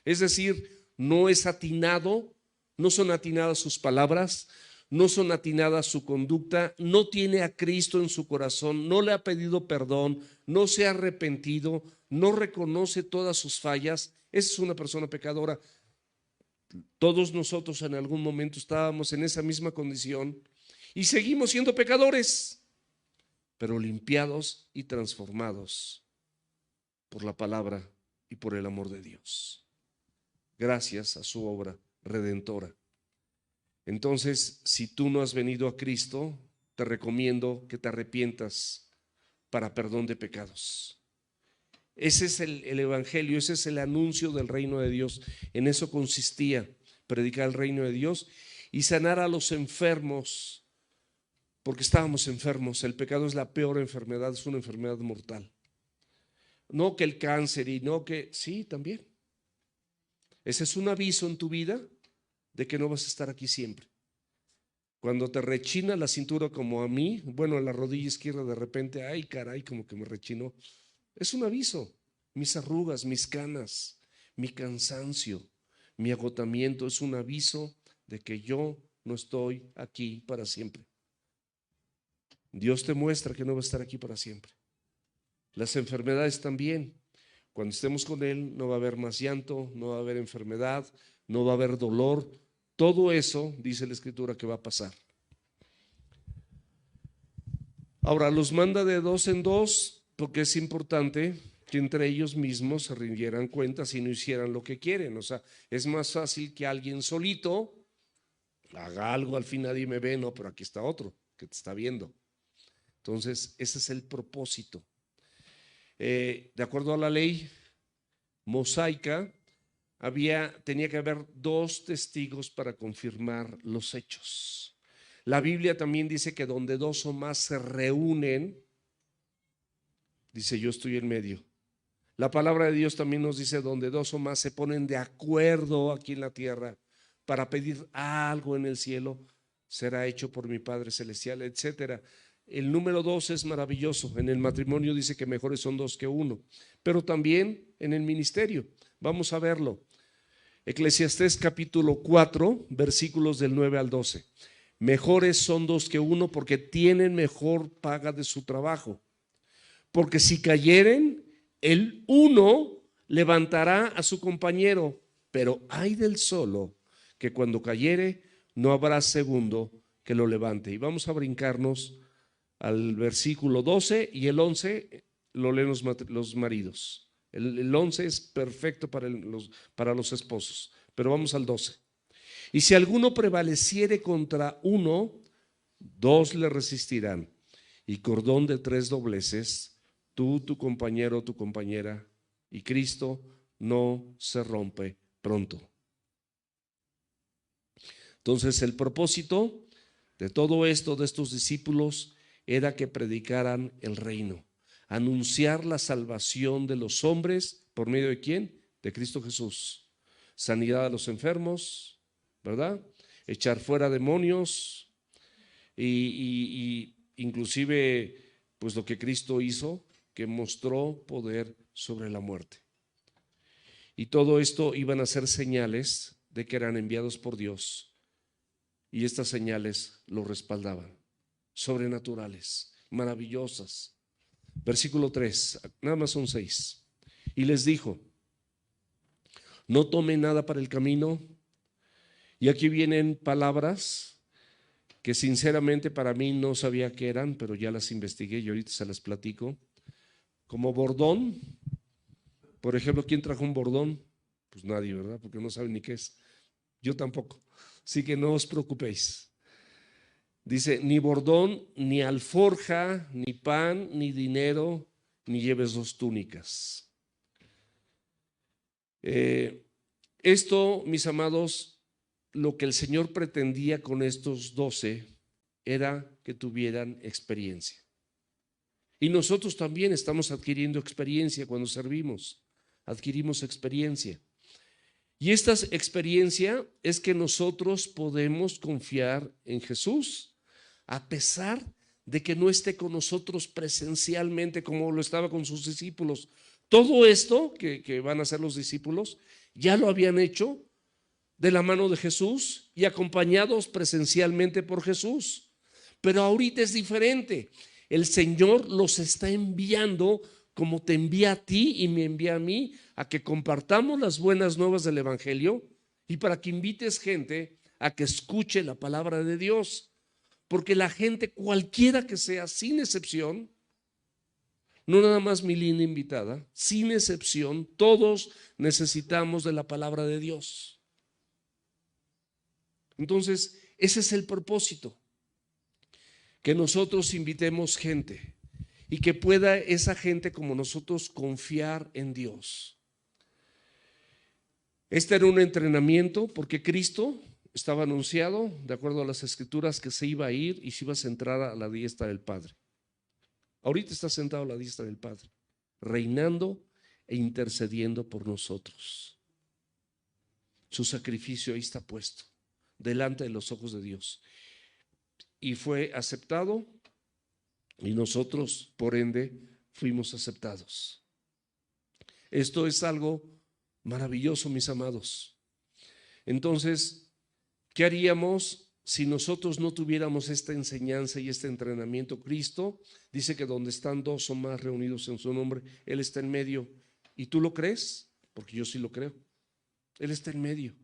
Speaker 1: Es decir, no es atinado, no son atinadas sus palabras, no son atinadas su conducta, no tiene a Cristo en su corazón, no le ha pedido perdón, no se ha arrepentido, no reconoce todas sus fallas. Esa es una persona pecadora. Todos nosotros en algún momento estábamos en esa misma condición y seguimos siendo pecadores, pero limpiados y transformados por la palabra y por el amor de Dios, gracias a su obra redentora. Entonces, si tú no has venido a Cristo, te recomiendo que te arrepientas para perdón de pecados. Ese es el evangelio, ese es el anuncio del reino de Dios. En eso consistía, predicar el reino de Dios y sanar a los enfermos, porque estábamos enfermos. El pecado es la peor enfermedad, es una enfermedad mortal. No que el cáncer y no que, sí, también. Ese es un aviso en tu vida de que no vas a estar aquí siempre. Cuando te rechina la cintura como a mí, bueno, la rodilla izquierda de repente, ay caray, como que me rechinó. Es un aviso. Mis arrugas, mis canas, mi cansancio, mi agotamiento es un aviso de que yo no estoy aquí para siempre. Dios te muestra que no va a estar aquí para siempre. Las enfermedades también. Cuando estemos con Él no va a haber más llanto, no va a haber enfermedad, no va a haber dolor. Todo eso, dice la Escritura, que va a pasar. Ahora, los manda de dos en dos porque es importante que entre ellos mismos se rindieran cuentas y no hicieran lo que quieren. O sea, es más fácil que alguien solito haga algo, al fin nadie me ve, no, pero aquí está otro que te está viendo. Entonces, ese es el propósito. De acuerdo a la ley mosaica, tenía que haber dos testigos para confirmar los hechos. La Biblia también dice que donde dos o más se reúnen, dice yo estoy en medio. La palabra de Dios también nos dice donde dos o más se ponen de acuerdo aquí en la tierra para pedir algo en el cielo, será hecho por mi Padre Celestial, etcétera. El número dos es maravilloso. En el matrimonio dice que mejores son dos que uno, pero también en el ministerio. Vamos a verlo. Eclesiastés capítulo 4, versículos del 9 al 12. Mejores son dos que uno porque tienen mejor paga de su trabajo. Porque si cayeren, el uno levantará a su compañero, pero ay del solo que cuando cayere no habrá segundo que lo levante. Y vamos a brincarnos al versículo 12 y el 11 lo leen los maridos. El 11 es perfecto para los esposos, pero vamos al 12. Y si alguno prevaleciere contra uno, dos le resistirán. Y cordón de tres dobleces, tú, tu compañero, tu compañera, y Cristo no se rompe pronto. Entonces, el propósito de todo esto, de estos discípulos, era que predicaran el reino, anunciar la salvación de los hombres, ¿por medio de quién? De Cristo Jesús. Sanidad a los enfermos, ¿verdad? Echar fuera demonios y inclusive pues lo que Cristo hizo, que mostró poder sobre la muerte. Y todo esto iban a ser señales de que eran enviados por Dios, y estas señales lo respaldaban, sobrenaturales, maravillosas. Versículo 3, nada más son 6. Y les dijo: no tomen nada para el camino. Y aquí vienen palabras que sinceramente para mí no sabía qué eran, pero ya las investigué y ahorita se las platico. Como bordón, por ejemplo, ¿quién trajo un bordón? Pues nadie, ¿verdad? Porque no saben ni qué es. Yo tampoco. Así que no os preocupéis. Dice, ni bordón, ni alforja, ni pan, ni dinero, ni lleves dos túnicas. Esto, mis amados, lo que el Señor pretendía con estos 12 era que tuvieran experiencia. Y nosotros también estamos adquiriendo experiencia cuando servimos. Adquirimos experiencia. Y esta experiencia es que nosotros podemos confiar en Jesús, a pesar de que no esté con nosotros presencialmente como lo estaba con sus discípulos. Todo esto que van a hacer los discípulos ya lo habían hecho de la mano de Jesús y acompañados presencialmente por Jesús. Pero ahorita es diferente. El Señor los está enviando como te envía a ti y me envía a mí, a que compartamos las buenas nuevas del Evangelio y para que invites gente a que escuche la palabra de Dios. Porque la gente, cualquiera que sea, sin excepción, no nada más mi linda invitada, sin excepción, todos necesitamos de la palabra de Dios. Entonces, ese es el propósito, que nosotros invitemos gente y que pueda esa gente como nosotros confiar en Dios. Este era un entrenamiento porque Cristo estaba anunciado, de acuerdo a las Escrituras, que se iba a ir y se iba a sentar a la diestra del Padre. Ahorita está sentado a la diestra del Padre, reinando e intercediendo por nosotros. Su sacrificio ahí está puesto, delante de los ojos de Dios. Y fue aceptado y nosotros, por ende, fuimos aceptados. Esto es algo maravilloso, mis amados. Entonces, ¿qué haríamos si nosotros no tuviéramos esta enseñanza y este entrenamiento. Cristo dice que donde están dos o más reunidos en su nombre, Él está en medio. ¿Y tú lo crees? Porque yo sí lo creo. Él está en medio.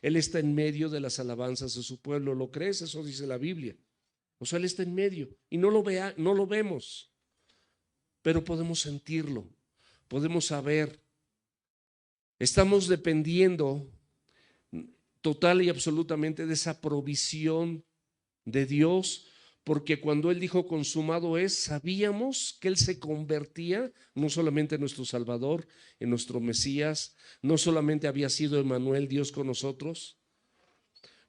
Speaker 1: Él está en medio de las alabanzas de su pueblo. ¿Lo crees? Eso dice la Biblia. O sea, Él está en medio y no lo vemos, pero podemos sentirlo, podemos saber. Estamos dependiendo total y absolutamente de esa provisión de Dios, porque cuando Él dijo consumado es, sabíamos que Él se convertía no solamente en nuestro Salvador, en nuestro Mesías, no solamente había sido Emmanuel, Dios con nosotros,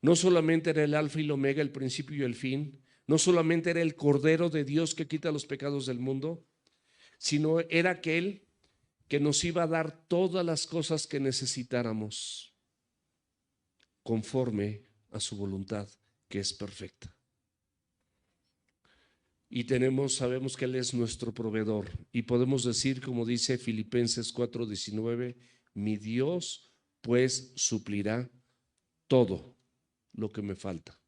Speaker 1: no solamente era el alfa y el omega, el principio y el fin, no solamente era el Cordero de Dios que quita los pecados del mundo, sino era aquel que nos iba a dar todas las cosas que necesitáramos conforme a su voluntad, que es perfecta. Y sabemos que Él es nuestro proveedor. Y podemos decir, como dice Filipenses 4:19, mi Dios pues suplirá todo lo que me falta,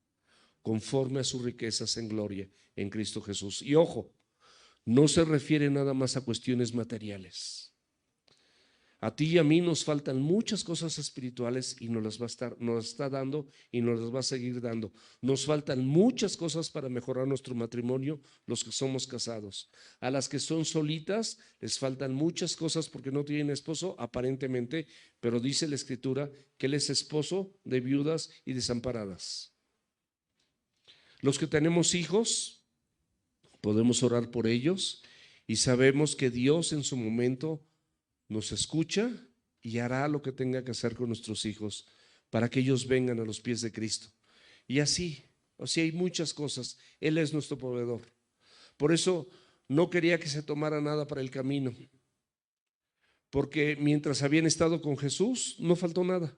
Speaker 1: conforme a sus riquezas en gloria en Cristo Jesús. Y ojo, no se refiere nada más a cuestiones materiales. A ti y a mí nos faltan muchas cosas espirituales y nos las está dando y nos las va a seguir dando. Nos faltan muchas cosas para mejorar nuestro matrimonio, los que somos casados. A las que son solitas les faltan muchas cosas porque no tienen esposo, aparentemente, pero dice la Escritura que Él es esposo de viudas y desamparadas. Los que tenemos hijos, podemos orar por ellos y sabemos que Dios en su momento nos escucha y hará lo que tenga que hacer con nuestros hijos para que ellos vengan a los pies de Cristo. Y así hay muchas cosas. Él es nuestro proveedor. Por eso no quería que se tomara nada para el camino, porque mientras habían estado con Jesús no faltó nada.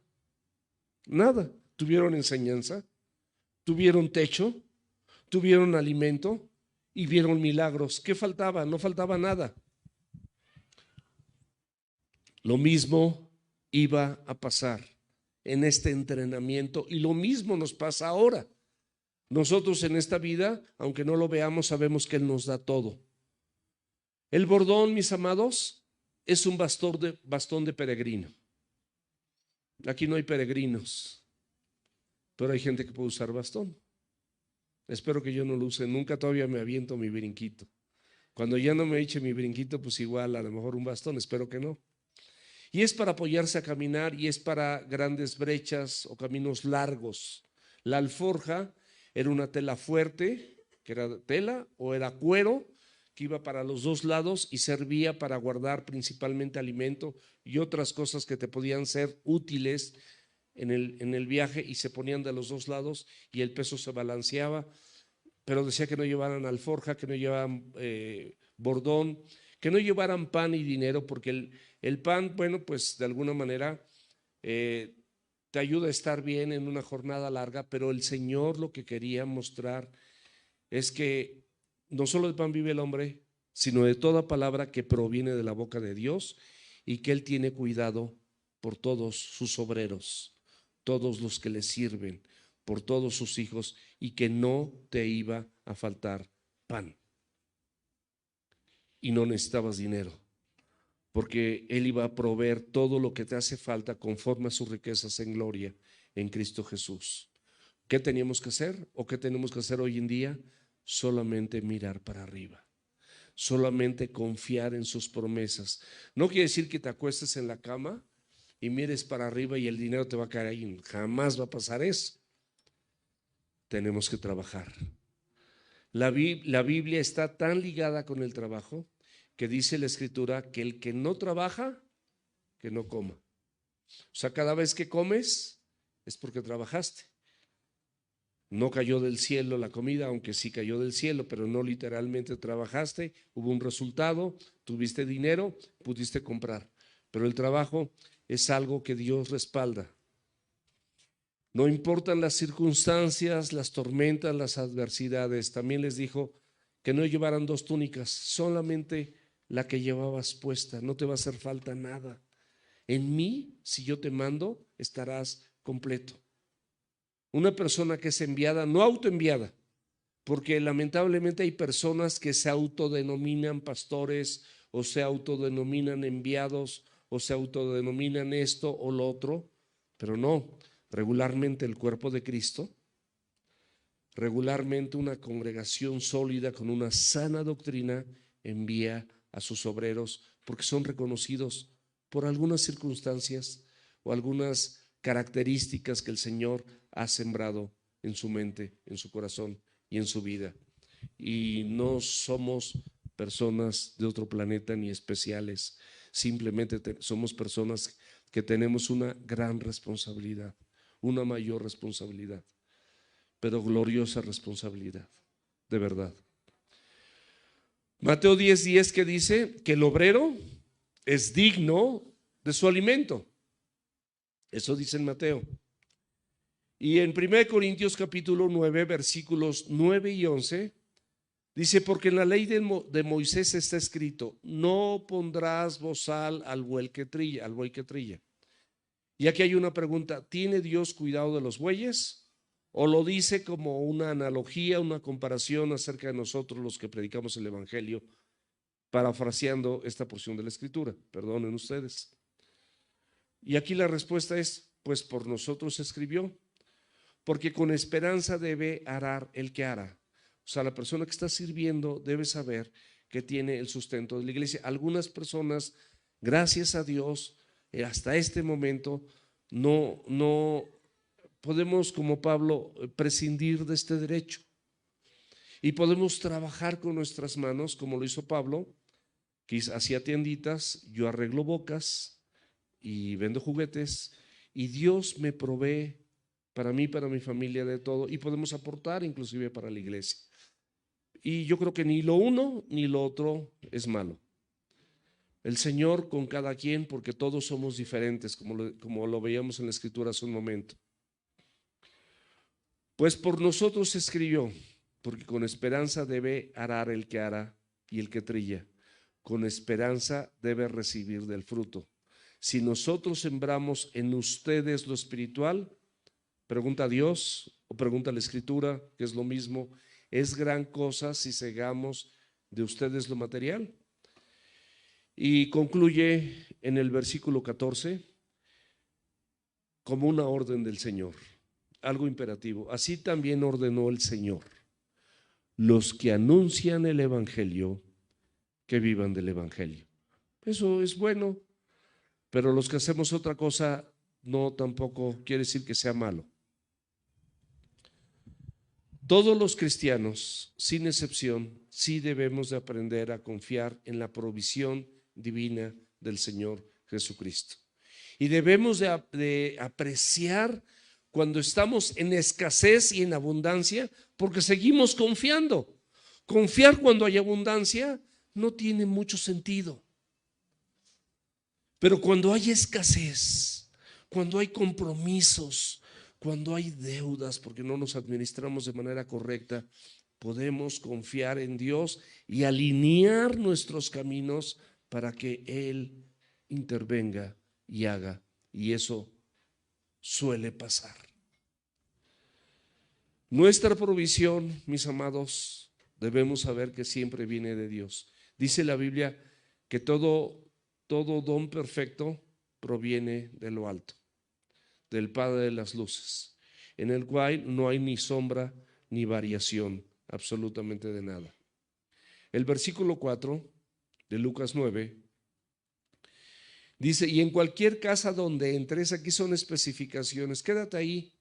Speaker 1: Nada. Tuvieron enseñanza, tuvieron techo, tuvieron alimento y vieron milagros. ¿Qué faltaba? No faltaba nada. Lo mismo iba a pasar en este entrenamiento y lo mismo nos pasa ahora. Nosotros en esta vida, aunque no lo veamos, sabemos que Él nos da todo. El bordón, mis amados, es un bastón de peregrino. Aquí no hay peregrinos, pero hay gente que puede usar bastón. Espero que yo no lo use nunca, todavía me aviento mi brinquito. Cuando ya no me eche mi brinquito, pues igual a lo mejor un bastón, espero que no. Y es para apoyarse a caminar y es para grandes brechas o caminos largos. La alforja era una tela fuerte, que era tela o era cuero, que iba para los dos lados y servía para guardar principalmente alimento y otras cosas que te podían ser útiles en el viaje, y se ponían de los dos lados y el peso se balanceaba. Pero decía que no llevaran alforja, que no llevaran bordón, que no llevaran pan y dinero, porque el pan, bueno, pues de alguna manera te ayuda a estar bien en una jornada larga, pero el Señor lo que quería mostrar es que no solo de pan vive el hombre, sino de toda palabra que proviene de la boca de Dios, y que Él tiene cuidado por todos sus obreros, todos los que le sirven, por todos sus hijos, y que no te iba a faltar pan. Y no necesitabas dinero, porque Él iba a proveer todo lo que te hace falta conforme a sus riquezas en gloria en Cristo Jesús. ¿Qué teníamos que hacer o qué tenemos que hacer hoy en día? Solamente mirar para arriba, solamente confiar en sus promesas. No quiere decir que te acuestes en la cama y mires para arriba y el dinero te va a caer ahí. Jamás va a pasar eso. Tenemos que trabajar. La Biblia está tan ligada con el trabajo que dice la Escritura que el que no trabaja, que no coma. O sea, cada vez que comes es porque trabajaste. No cayó del cielo la comida, aunque sí cayó del cielo, pero no literalmente trabajaste, hubo un resultado, tuviste dinero, pudiste comprar. Pero el trabajo es algo que Dios respalda. No importan las circunstancias, las tormentas, las adversidades. También les dijo que no llevaran dos túnicas, solamente la que llevabas puesta. No te va a hacer falta nada. En mí, si yo te mando, estarás completo. Una persona que es enviada, no autoenviada, porque lamentablemente hay personas que se autodenominan pastores o se autodenominan enviados o se autodenominan esto o lo otro, pero no, regularmente el cuerpo de Cristo, regularmente una congregación sólida con una sana doctrina envía a sus obreros porque son reconocidos por algunas circunstancias o algunas características que el Señor ha sembrado en su mente, en su corazón y en su vida. Y no somos personas de otro planeta ni especiales, simplemente somos personas que tenemos una gran responsabilidad, una mayor responsabilidad, pero gloriosa responsabilidad, de verdad. Mateo 10:10 que dice que el obrero es digno de su alimento. Eso dice en Mateo. Y en 1 Corintios capítulo 9, versículos 9 y 11, dice, porque en la ley de Moisés está escrito, no pondrás bozal al buey que trilla. Y aquí hay una pregunta, ¿tiene Dios cuidado de los bueyes? ¿O lo dice como una analogía, una comparación acerca de nosotros los que predicamos el evangelio, parafraseando esta porción de la escritura? Perdonen ustedes. Y aquí la respuesta es, pues por nosotros se escribió, porque con esperanza debe arar el que ara. O sea, la persona que está sirviendo debe saber que tiene el sustento de la iglesia. Algunas personas, gracias a Dios, hasta este momento no podemos, como Pablo, prescindir de este derecho. Y podemos trabajar con nuestras manos, como lo hizo Pablo, que hacía tienditas, yo arreglo bocas y vendo juguetes, y Dios me provee para mí, para mi familia, de todo, y podemos aportar inclusive para la iglesia. Y yo creo que ni lo uno ni lo otro es malo. El Señor con cada quien, porque todos somos diferentes, como lo veíamos en la escritura hace un momento. Pues por nosotros se escribió, porque con esperanza debe arar el que ara y el que trilla. Con esperanza debe recibir del fruto. Si nosotros sembramos en ustedes lo espiritual, pregunta a Dios o pregunta a la escritura, que es lo mismo, ¿es gran cosa si segamos de ustedes lo material? Y concluye en el versículo 14 como una orden del Señor, algo imperativo. Así también ordenó el Señor, los que anuncian el evangelio, que vivan del evangelio. Eso es bueno, pero los que hacemos otra cosa no tampoco quiere decir que sea malo. Todos los cristianos, sin excepción, sí debemos de aprender a confiar en la provisión divina del Señor Jesucristo. Y debemos de apreciar cuando estamos en escasez y en abundancia, porque seguimos confiando. Confiar cuando hay abundancia no tiene mucho sentido. Pero cuando hay escasez, cuando hay compromisos, cuando hay deudas porque no nos administramos de manera correcta, podemos confiar en Dios y alinear nuestros caminos para que Él intervenga y haga. Y eso suele pasar. Nuestra provisión, mis amados, debemos saber que siempre viene de Dios. Dice la Biblia que todo don perfecto proviene de lo alto, del Padre de las luces, en el cual no hay ni sombra ni variación absolutamente de nada. El versículo 4 de Lucas 9 dice, y en cualquier casa donde entres, aquí son especificaciones, quédate ahí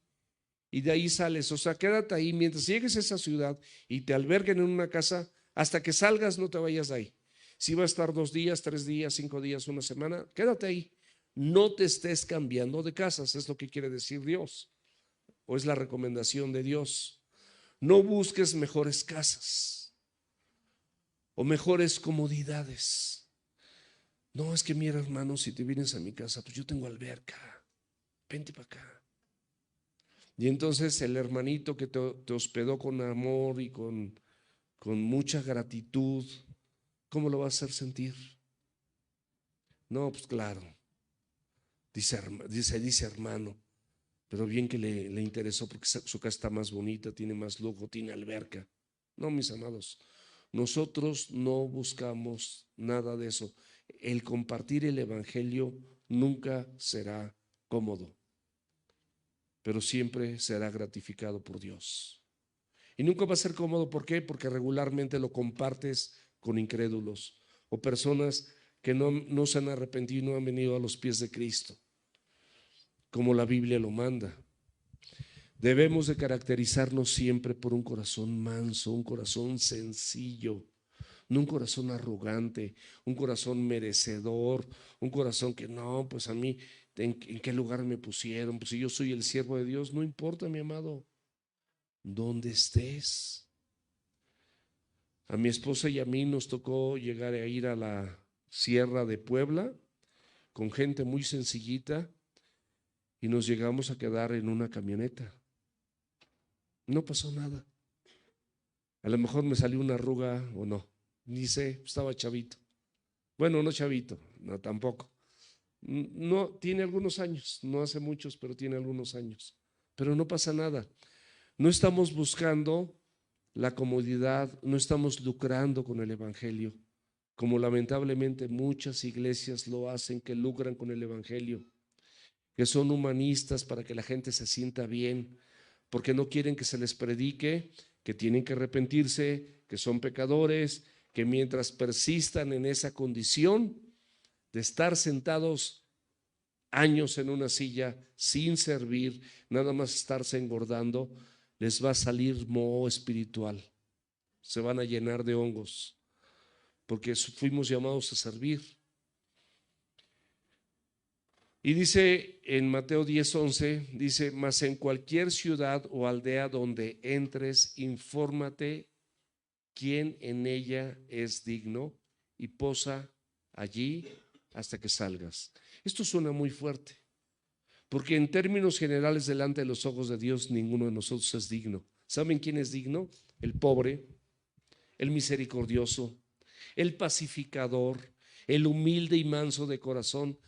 Speaker 1: y de ahí sales, o sea, quédate ahí mientras llegues a esa ciudad y te alberguen en una casa, hasta que salgas no te vayas de ahí. Si va a estar 2 días, 3 días, 5 días, una semana, quédate ahí. No te estés cambiando de casas, es lo que quiere decir Dios, o es la recomendación de Dios. No busques mejores casas o mejores comodidades. No, es que mira, hermano, si te vienes a mi casa, pues yo tengo alberca, vente para acá. Y entonces el hermanito que te hospedó con amor y con mucha gratitud, ¿cómo lo vas a hacer sentir? No, pues claro, dice hermano, pero bien que le interesó porque su casa está más bonita, tiene más lujo, tiene alberca. No, mis amados, nosotros no buscamos nada de eso. El compartir el evangelio nunca será cómodo, pero siempre será gratificado por Dios. Y nunca va a ser cómodo, ¿por qué? Porque regularmente lo compartes con incrédulos o personas que no se han arrepentido y no han venido a los pies de Cristo, como la Biblia lo manda. Debemos de caracterizarnos siempre por un corazón manso, un corazón sencillo, no un corazón arrogante, un corazón merecedor, un corazón que no, pues a mí, ¿en qué lugar me pusieron? Pues si yo soy el siervo de Dios, no importa, mi amado, donde estés. A mi esposa y a mí nos tocó llegar a ir a la Sierra de Puebla con gente muy sencillita y nos llegamos a quedar en una camioneta. No pasó nada. A lo mejor me salió una arruga o no, ni sé, estaba chavito. Bueno, no chavito, no tampoco. No, tiene algunos años, no hace muchos, pero tiene algunos años. Pero no pasa nada. No estamos buscando la comodidad, no estamos lucrando con el evangelio, como lamentablemente muchas iglesias lo hacen, que lucran con el evangelio, que son humanistas para que la gente se sienta bien, porque no quieren que se les predique que tienen que arrepentirse, que son pecadores, que mientras persistan en esa condición de estar sentados años en una silla sin servir, nada más estarse engordando, les va a salir moho espiritual, se van a llenar de hongos, porque fuimos llamados a servir. Y dice en Mateo 10:11, dice, mas en cualquier ciudad o aldea donde entres, infórmate quién en ella es digno y posa allí hasta que salgas. Esto suena muy fuerte, porque en términos generales delante de los ojos de Dios ninguno de nosotros es digno. ¿Saben quién es digno? El pobre, el misericordioso, el pacificador, el humilde y manso de corazón.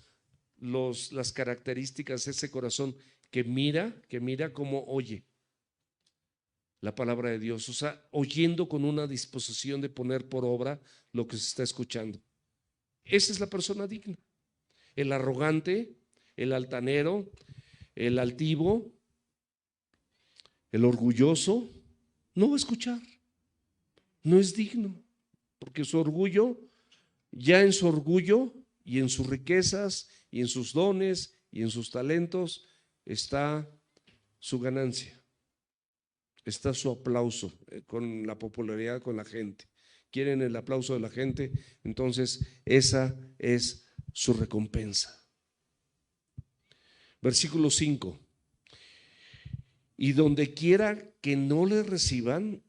Speaker 1: Las características de ese corazón que mira como oye la palabra de Dios, o sea, oyendo con una disposición de poner por obra lo que se está escuchando. Esa es la persona digna. El arrogante, el altanero, el altivo, el orgulloso, no va a escuchar, no es digno, porque su orgullo, ya en su orgullo y en sus riquezas y en sus dones y en sus talentos está su ganancia, está su aplauso con la popularidad con la gente. Quieren el aplauso de la gente, entonces esa es su recompensa. Versículo 5. Y donde quiera que no le reciban,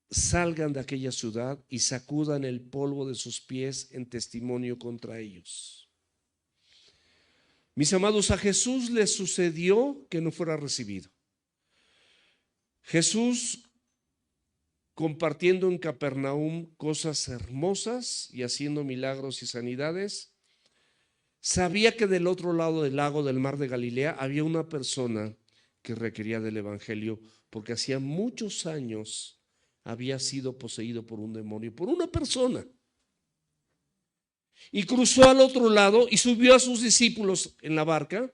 Speaker 1: salgan de aquella ciudad y sacudan el polvo de sus pies en testimonio contra ellos. Mis amados, a Jesús le sucedió que no fuera recibido. Jesús, compartiendo en Capernaum cosas hermosas y haciendo milagros y sanidades, sabía que del otro lado del lago del mar de Galilea había una persona que requería del evangelio, porque hacía muchos años había sido poseído por un demonio, por una persona. Y cruzó al otro lado y subió a sus discípulos en la barca.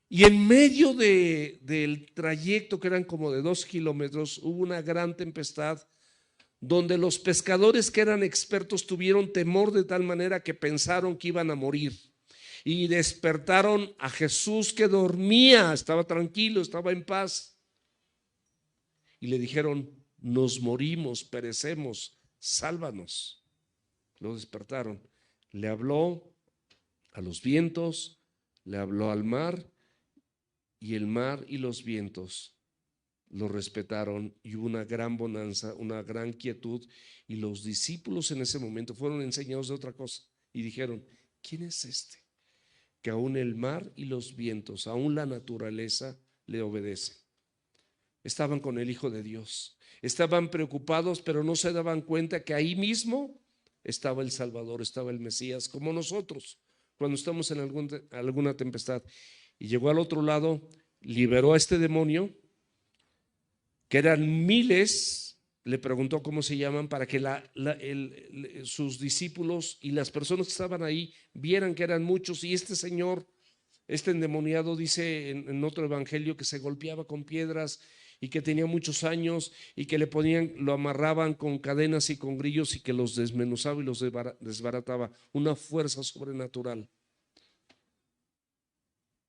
Speaker 1: Y en medio del trayecto, que eran como de 2 kilómetros, hubo una gran tempestad donde los pescadores que eran expertos tuvieron temor de tal manera que pensaron que iban a morir. Y despertaron a Jesús, que dormía, estaba tranquilo, estaba en paz. Y le dijeron, nos morimos, perecemos, sálvanos. Lo despertaron. Le habló a los vientos, le habló al mar, y el mar y los vientos lo respetaron, y hubo una gran bonanza, una gran quietud, y los discípulos en ese momento fueron enseñados de otra cosa y dijeron, ¿quién es este? Que aún el mar y los vientos, aún la naturaleza le obedecen. Estaban con el Hijo de Dios, estaban preocupados, pero no se daban cuenta que ahí mismo estaba el Salvador, estaba el Mesías, como nosotros cuando estamos en alguna tempestad. Y llegó al otro lado liberó a este demonio, que eran miles. Le preguntó cómo se llaman para que sus discípulos y las personas que estaban ahí vieran que eran muchos. Y este señor, este endemoniado, dice en otro evangelio que se golpeaba con piedras y que tenía muchos años y que lo amarraban con cadenas y con grillos y que los desmenuzaba y los desbarataba. Una fuerza sobrenatural.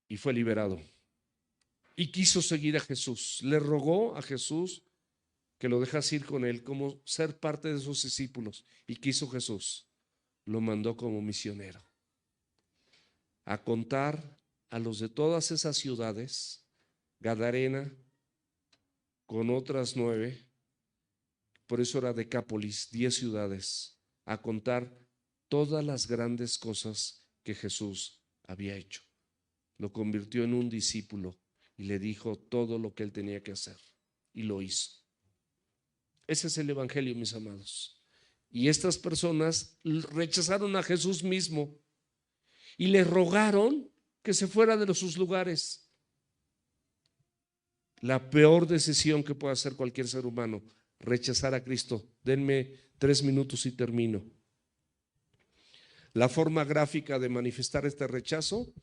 Speaker 1: Y fue liberado. Y quiso seguir a Jesús. Le rogó a Jesús que lo dejase ir con él, como ser parte de sus discípulos. Y quiso Jesús. Lo mandó como misionero a contar a los de todas esas ciudades, Gadarena, con otras 9, por eso era Decápolis, 10 ciudades, a contar todas las grandes cosas que Jesús había hecho. Lo convirtió en un discípulo y le dijo todo lo que él tenía que hacer, y lo hizo. Ese es el evangelio, mis amados. Y estas personas rechazaron a Jesús mismo y le rogaron que se fuera de sus lugares. La peor decisión que puede hacer cualquier ser humano, rechazar a Cristo. Denme 3 minutos y termino. La forma gráfica de manifestar este rechazo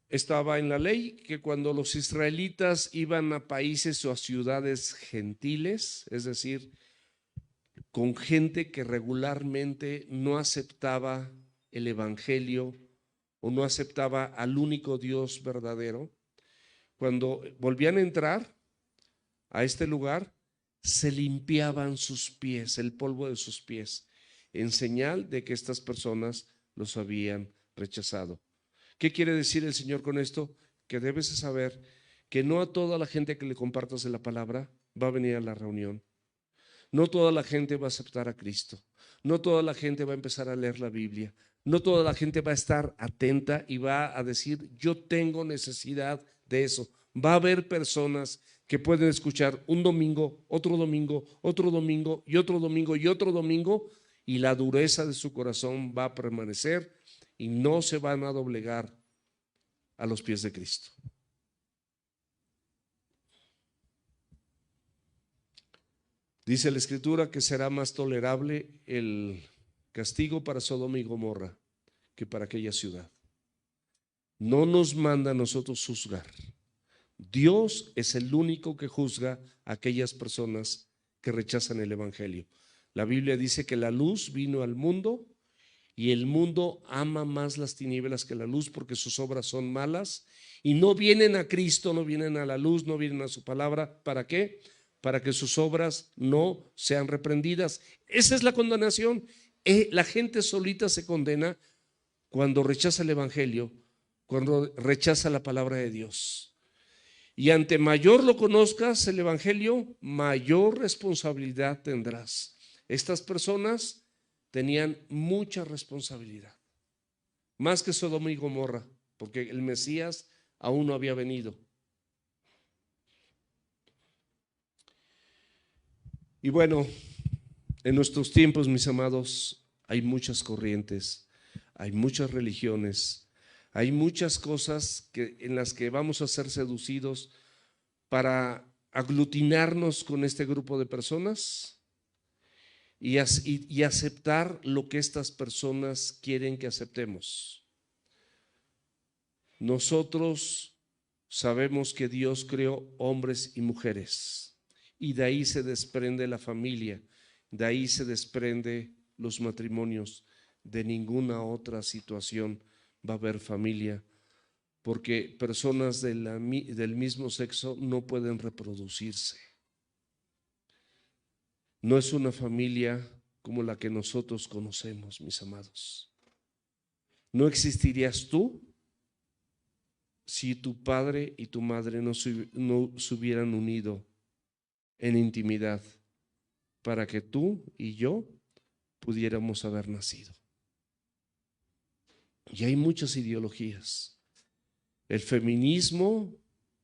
Speaker 1: estaba en la ley, que cuando los israelitas iban a países o a ciudades gentiles, es decir, con gente que regularmente no aceptaba el evangelio o no aceptaba al único Dios verdadero, cuando volvían a entrar a este lugar, se limpiaban sus pies, el polvo de sus pies, en señal de que estas personas los habían rechazado. ¿Qué quiere decir el Señor con esto? Que debes saber que no a toda la gente que le compartas de la palabra va a venir a la reunión. No toda la gente va a aceptar a Cristo. No toda la gente va a empezar a leer la Biblia. No toda la gente va a estar atenta y va a decir, yo tengo necesidad de eso. Va a haber personas que pueden escuchar un domingo, otro domingo, otro domingo y otro domingo y otro domingo, y la dureza de su corazón va a permanecer y no se van a doblegar a los pies de Cristo. Dice la Escritura que será más tolerable el castigo para Sodoma y Gomorra que para aquella ciudad. No nos manda a nosotros juzgar. Dios es el único que juzga a aquellas personas que rechazan el evangelio. La Biblia dice que la luz vino al mundo y el mundo ama más las tinieblas que la luz porque sus obras son malas y no vienen a Cristo, no vienen a la luz, no vienen a su palabra. ¿Para qué? Para que sus obras no sean reprendidas. Esa es la condenación. La gente solita se condena cuando rechaza el evangelio, cuando rechaza la palabra de Dios. Y ante mayor lo conozcas el evangelio, mayor responsabilidad tendrás. Estas personas tenían mucha responsabilidad, más que Sodoma y Gomorra, porque el Mesías aún no había venido. Y bueno, en nuestros tiempos, mis amados, hay muchas corrientes, hay muchas religiones, hay muchas cosas en las que vamos a ser seducidos para aglutinarnos con este grupo de personas y aceptar lo que estas personas quieren que aceptemos. Nosotros sabemos que Dios creó hombres y mujeres y de ahí se desprende la familia, de ahí se desprende los matrimonios. De ninguna otra situación va a haber familia, porque personas del mismo sexo no pueden reproducirse. No es una familia como la que nosotros conocemos, mis amados. No existirías tú si tu padre y tu madre no se hubieran unido en intimidad para que tú y yo pudiéramos haber nacido. Y hay muchas ideologías. El feminismo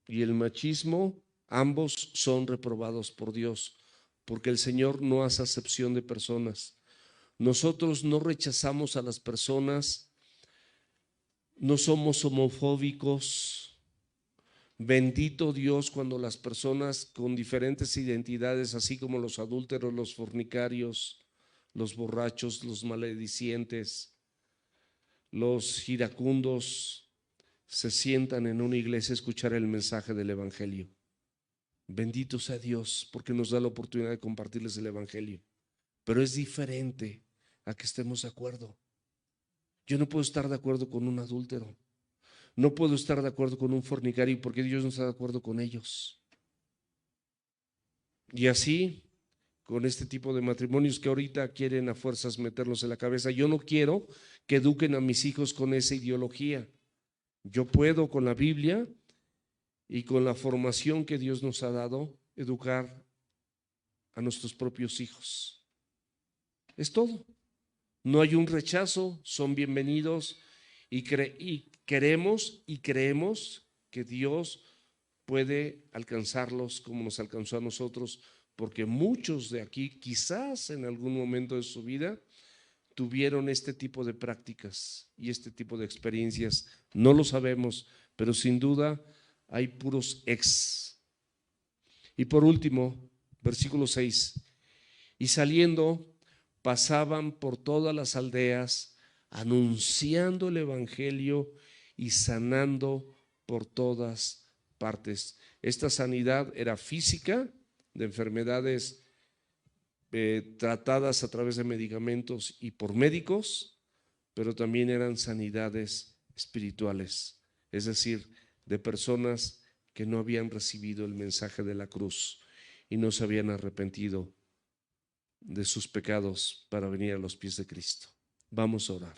Speaker 1: y el machismo, ambos son reprobados por Dios, porque el Señor no hace acepción de personas. Nosotros no rechazamos a las personas, no somos homofóbicos, Bendito Dios cuando las personas con diferentes identidades, así como los adúlteros, los fornicarios, los borrachos, los maledicientes, los iracundos, se sientan en una iglesia a escuchar el mensaje del Evangelio. Bendito sea Dios porque nos da la oportunidad de compartirles el Evangelio. Pero es diferente a que estemos de acuerdo. Yo no puedo estar de acuerdo con un adúltero. No puedo estar de acuerdo con un fornicario porque Dios no está de acuerdo con ellos. Y así, con este tipo de matrimonios que ahorita quieren a fuerzas meterlos en la cabeza, yo no quiero que eduquen a mis hijos con esa ideología. Yo puedo con la Biblia y con la formación que Dios nos ha dado, educar a nuestros propios hijos. Es todo. No hay un rechazo, son bienvenidos y queremos y creemos que Dios puede alcanzarlos como nos alcanzó a nosotros, porque muchos de aquí quizás en algún momento de su vida tuvieron este tipo de prácticas y este tipo de experiencias. No lo sabemos, pero sin duda hay puros ex. Y por último, versículo 6, y saliendo pasaban por todas las aldeas anunciando el evangelio y sanando por todas partes. Esta sanidad era física, de enfermedades tratadas a través de medicamentos y por médicos, pero también eran sanidades espirituales, es decir, de personas que no habían recibido el mensaje de la cruz y no se habían arrepentido de sus pecados para venir a los pies de Cristo. Vamos a orar.